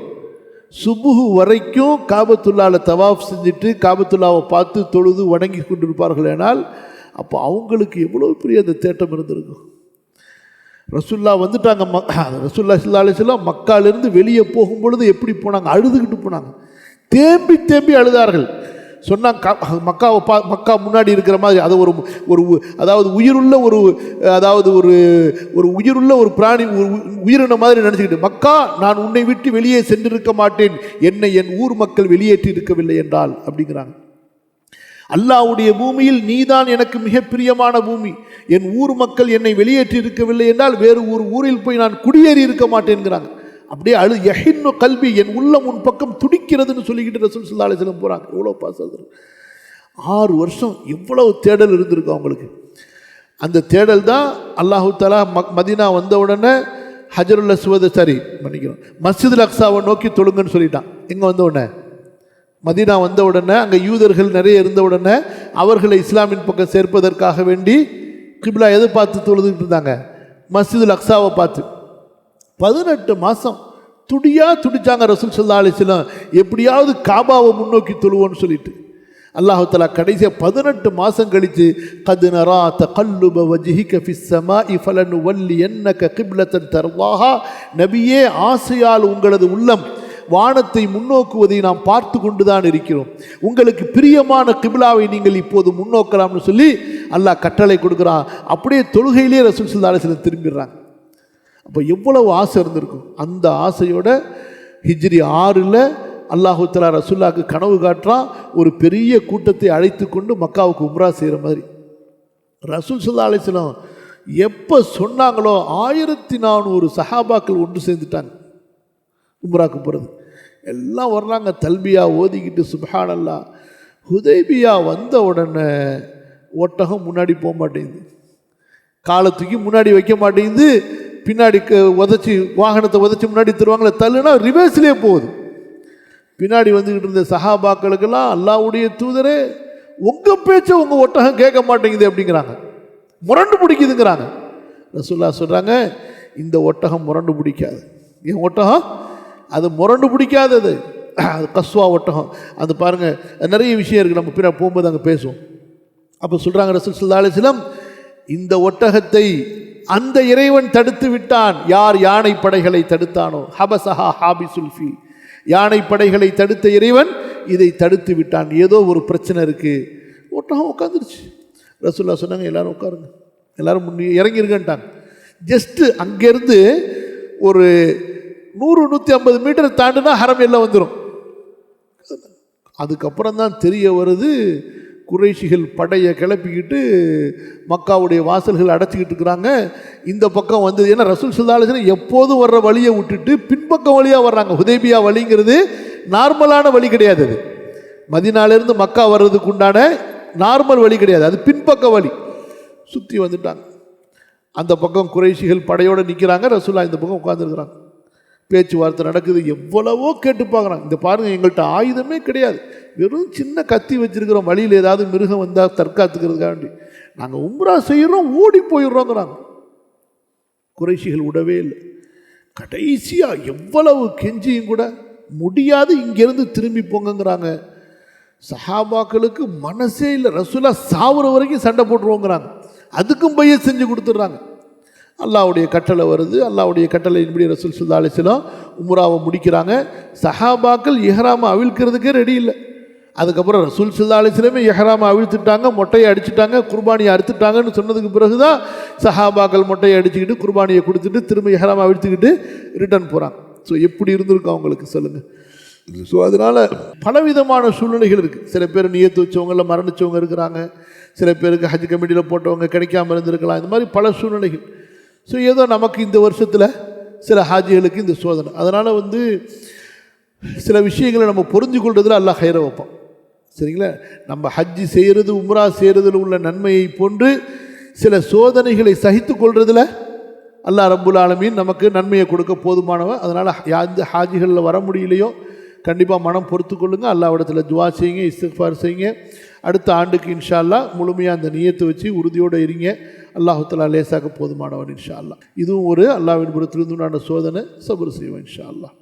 சுபுஹு வரைக்கும் காபத்துல்லாவில் தவாஃப் செஞ்சுட்டு காபத்துல்லாவை பார்த்து தொழுது வணங்கி கொண்டிருப்பார்கள். ஏனால் அப்போ அவங்களுக்கு எவ்வளோ பெரிய அந்த தேட்டம் இருந்திருக்கும். ரசூல்லா வந்துட்டாங்க. ரசூல்லா ஸல்லல்லாஹு அலைஹி வஸல்லம் மக்காலிருந்து வெளியே போகும்பொழுது எப்படி போனாங்க? அழுதுகிட்டு போனாங்க. தேம்பி தேம்பி அழுதார்கள். சொன்னாங்க மக்கா முன்னாடி இருக்கிற மாதிரி அதை ஒரு அதாவது உயிருள்ள ஒரு உயிருள்ள ஒரு பிராணி, உயிரின மாதிரி நினச்சிக்கிட்டு, மக்கா நான் உன்னை விட்டு வெளியே சென்றிருக்க மாட்டேன், என்னை என் ஊர் மக்கள் வெளியேற்றி இருக்கவில்லை என்றால் அப்படிங்கிறாங்க. அல்லாஹ்வுடைய பூமியில் நீதான் எனக்கு மிக பிரியமான பூமி, என் ஊர் மக்கள் என்னை வெளியேற்றி இருக்கவில்லை என்றால் வேறு ஒரு ஊரில் போய் நான் குடியேறி இருக்க மாட்டேங்கிறாங்க. அப்படியே யஹின்னு கல்வி, என் உள்ளம் உன் பக்கம் துடிக்கிறதுன்னு சொல்லிக்கிட்டு ரசூல் ஸல்லல்லாஹு அலைஹி வஸல்லம் போகிறாங்க. எவ்வளோ பாசம்! 6 வருஷம் எவ்வளவு தேடல் இருந்திருக்கும் அவங்களுக்கு. அந்த தேடல் தான் அல்லாஹு தஆலா மதீனா வந்த உடனே ஹஜருல் அஸ்வத் மஸ்ஜிதுல் அக்ஸாவை நோக்கி தொழுங்கன்னு சொல்லிட்டான். எங்கே வந்த உடனே? மதீனா வந்த உடனே அங்கே யூதர்கள் நிறைய இருந்த உடனே அவர்களை இஸ்லாமின் பக்கம் சேர்ப்பதற்காக வேண்டி கிப்லா எதை பார்த்து தொழுதுகிட்டு இருந்தாங்க? மஸ்ஜிதுல் அக்ஸாவை பார்த்து. 18 மாதம் துடிச்சாங்க ரசூல் ஸல்லல்லாஹு அலைஹி வஸல்லம், எப்படியாவது காபாவை முன்னோக்கி தொழுவோன்னு சொல்லிட்டு. அல்லாஹு தஆலா கடைசியாக 18 மாதம் கழித்து கத் நரா தகல்லுப வஜ்ஹிக ஃபிஸ் ஸமாஇ ஃபலனுவல்லியன்னக கிப்லத்தன் தர்வாஹா, நபியே ஆசையால் உங்களது உள்ளம் வானத்தை முன்னோக்குவதை நாம் பார்த்து கொண்டுதான் இருக்கிறோம், உங்களுக்கு பிரியமான கிப்லாவை நீங்கள் இப்போது முன்னோக்கலாம்னு சொல்லி அல்லாஹ் கட்டளை கொடுக்குறான். அப்படியே தொழுகையிலே ரசூல் ஸல்லல்லாஹு அலைஹி வஸல்லம் திரும்பிடுறாங்க. அப்போ எவ்வளவு ஆசை இருந்திருக்கும். அந்த ஆசையோட ஹிஜ்ரி 6ல் அல்லாஹு தஆலா ரசூலுல்லாஹ்க்கு கனவு காட்டுறான். ஒரு பெரிய கூட்டத்தை அழைத்து கொண்டு மக்காவுக்கு உம்ரா செய்கிற மாதிரி. ரசூல் ஸல்லல்லாஹு அலைஹி வஸல்லம் எப்போ சொன்னாங்களோ 1400 சஹாபாக்கள் ஒன்று சேர்ந்துட்டாங்க உம்ராக்கு போகிறது. எல்லாம் வர்றாங்க தல்பியா ஓதிக்கிட்டு. சுப்ஹானல்லாஹ். ஹுதைபியா வந்த உடனே ஒட்டகம் முன்னாடி போக மாட்டேங்குது, காலத்துக்கு முன்னாடி வைக்க மாட்டேங்குது, பின்னாடி உதச்சி வாகனத்தை உதச்சி முன்னாடி தருவாங்களே, தள்ளுனா ரிவர்ஸ்லேயே போகுது. பின்னாடி வந்துக்கிட்டு இருந்த சஹாபாக்களுக்கெல்லாம் அல்லாஹ்வுடைய தூதரே உங்கள் பேச்சை உங்கள் ஒட்டகம் கேட்க மாட்டேங்குது அப்படிங்கிறாங்க, முரண்டு பிடிக்குதுங்கிறாங்க. ரசூலுல்லாஹ் சொல்கிறாங்க, இந்த ஒட்டகம் முரண்டு பிடிக்காது. என் ஒட்டகம் அது முரண்டு பிடிக்காதது, அது கஸ்வா ஒட்டகம். அது பாருங்கள், நிறைய விஷயம் இருக்குது, நம்ம பின்னாடி போகும்போது அங்கே பேசுவோம். அப்போ சொல்கிறாங்க ரசூல் ஸல்லல்லாஹு அலைஹி வஸல்லம், இந்த ஒட்டகத்தை அந்த இறைவன் தடுத்து விட்டான். யார் யானை படைகளை தடுத்தானோ, ஹபசஹா ஹாபிசுல் ஃபீல், யானை படைகளை தடுத்த இறைவன் இதை தடுத்து விட்டான். ஏதோ ஒரு பிரச்சனை இருக்குது. ஒட்டகம் உட்காந்துருச்சு. ரசூலுல்லாஹ் சொன்னாங்க, எல்லாரும் உட்காருங்க, எல்லாரும் இறங்கிருங்கன்ட்டாங்க. ஜஸ்ட்டு அங்கேருந்து ஒரு 100-150 மீட்டர் தாண்டினா ஹரம் எல்லாம் வந்துடும். அதுக்கப்புறம் தான் தெரிய வருது, குறைஷிகள் படையை கிளப்பிக்கிட்டு மக்காவுடைய வாசல்கள் அடைச்சிக்கிட்டு இருக்கிறாங்க. இந்த பக்கம் வந்து, ஏன்னா ரசூல் ஸல்லல்லாஹு அலைஹி வஸல்லம் எப்போதும் வர்ற வழியை விட்டுட்டு பின்பக்கம் வழியாக வர்றாங்க. ஹுதைபியா வழிங்கிறது நார்மலான வழி கிடையாது, அது மதீனாவிலேருந்து மக்கா வர்றதுக்கு உண்டான நார்மல் வழி கிடையாது, அது பின்பக்க வழி. சுற்றி வந்துட்டாங்க. அந்த பக்கம் குறைஷிகள் படையோடு நிற்கிறாங்க, ரசூலுல்லாஹ் இந்த பக்கம் உட்காந்துருக்குறாங்க. பேச்சுவார்த்தை நடக்குது. எவ்வளவோ கேட்டு பார்க்குறாங்க. இந்த பாருங்கள், எங்கள்கிட்ட ஆயுதமே கிடையாது, வெறும் சின்ன கத்தி வச்சுருக்கிறோம், வழியில் ஏதாவது மிருகம் வந்தால் தற்காத்துக்கிறதுக்காண்டி நாங்கள் உம்ரா செய்கிறோம், ஓடி போயிடுறோங்கிறாங்க. குறைஷிகள் விடவே இல்லை. கடைசியாக எவ்வளவு கெஞ்சியும் கூட முடியாது, இங்கேருந்து திரும்பி போங்கங்கிறாங்க. சஹாபாக்களுக்கு மனசே இல்லை, ரசூலா சாவுற வரைக்கும் சண்டை போட்டுருவோங்கிறாங்க. அதுக்கும் பைய செஞ்சு கொடுத்துட்றாங்க. அல்லாஹ்வுடைய கட்டளை வருது, அல்லாஹ்வுடைய கட்டளையின்படி ரசூல் ஸல்லல்லாஹு அலைஹி வஸல்லம் உம்ராவை முடிக்கிறாங்க. சஹாபாக்கள் இஹ்ராமை அவிழ்க்கிறதுக்கே ரெடி இல்லை. அதுக்கப்புறம் ரசூல் ஸல்லல்லாஹு அலைஹி வஸல்லம் இஹ்ராமை அவிழ்த்துட்டாங்க, மொட்டையை அடிச்சுட்டாங்க, குர்பானியை அறுத்துட்டாங்கன்னு சொன்னதுக்கு பிறகு தான் சஹாபாக்கள் மொட்டையை அடிச்சுக்கிட்டு குர்பானியை கொடுத்துட்டு திரும்ப இஹ்ராமை அவிழ்த்துக்கிட்டு ரிட்டர்ன் போகிறாங்க. ஸோ எப்படி இருந்திருக்கும் அவங்களுக்கு சொல்லுங்கள். ஸோ அதனால் பலவிதமான சூழ்நிலைகள் இருக்குது. சில பேர் நியத்து வச்சவங்கள மரணித்தவங்க இருக்கிறாங்க, சில பேருக்கு ஹஜ் கமிட்டியில் போட்டவங்க கிடைக்காம இருந்திருக்கலாம். இந்த மாதிரி பல சூழ்நிலைகள். ஸோ ஏதோ நமக்கு இந்த வருஷத்தில் சில ஹாஜிகளுக்கு இந்த சோதனை. அதனால் சில விஷயங்களை நம்ம புரிஞ்சு கொள்றதுல அல்லாஹ் ஹைர வைப்பான். சரிங்களா? நம்ம ஹஜ்ஜி செய்கிறது, உம்ரா செய்கிறதுல உள்ள நன்மையை போன்று சில சோதனைகளை சகித்து கொள்றதுல அல்லாஹ் ரப்புல் ஆலமீன் நமக்கு நன்மையை கொடுக்க போதுமானவன். அதனால் எந்த ஹாஜிகளில் வர முடியலையோ கண்டிப்பாக மனம் பொறுத்து கொள்ளுங்க. அல்லாஹ்விடத்தில் துவா செய்யுங்க, இஸ்திக்ஃபார் செய்யுங்க. அடுத்த ஆண்டுக்கு இன்ஷா அல்லாஹ் முழுமையாக அந்த நியத்தை வச்சு உறுதியோடு இருங்க. அல்லாஹு தஆலா லேசாக்க போதுமானவன் இன்ஷா அல்லாஹ். இதுவும் ஒரு அல்லாஹ்வின் புறத்திலிருந்து உண்டான சோதனை. சபர் செய்வோம் இன்ஷா அல்லாஹ்.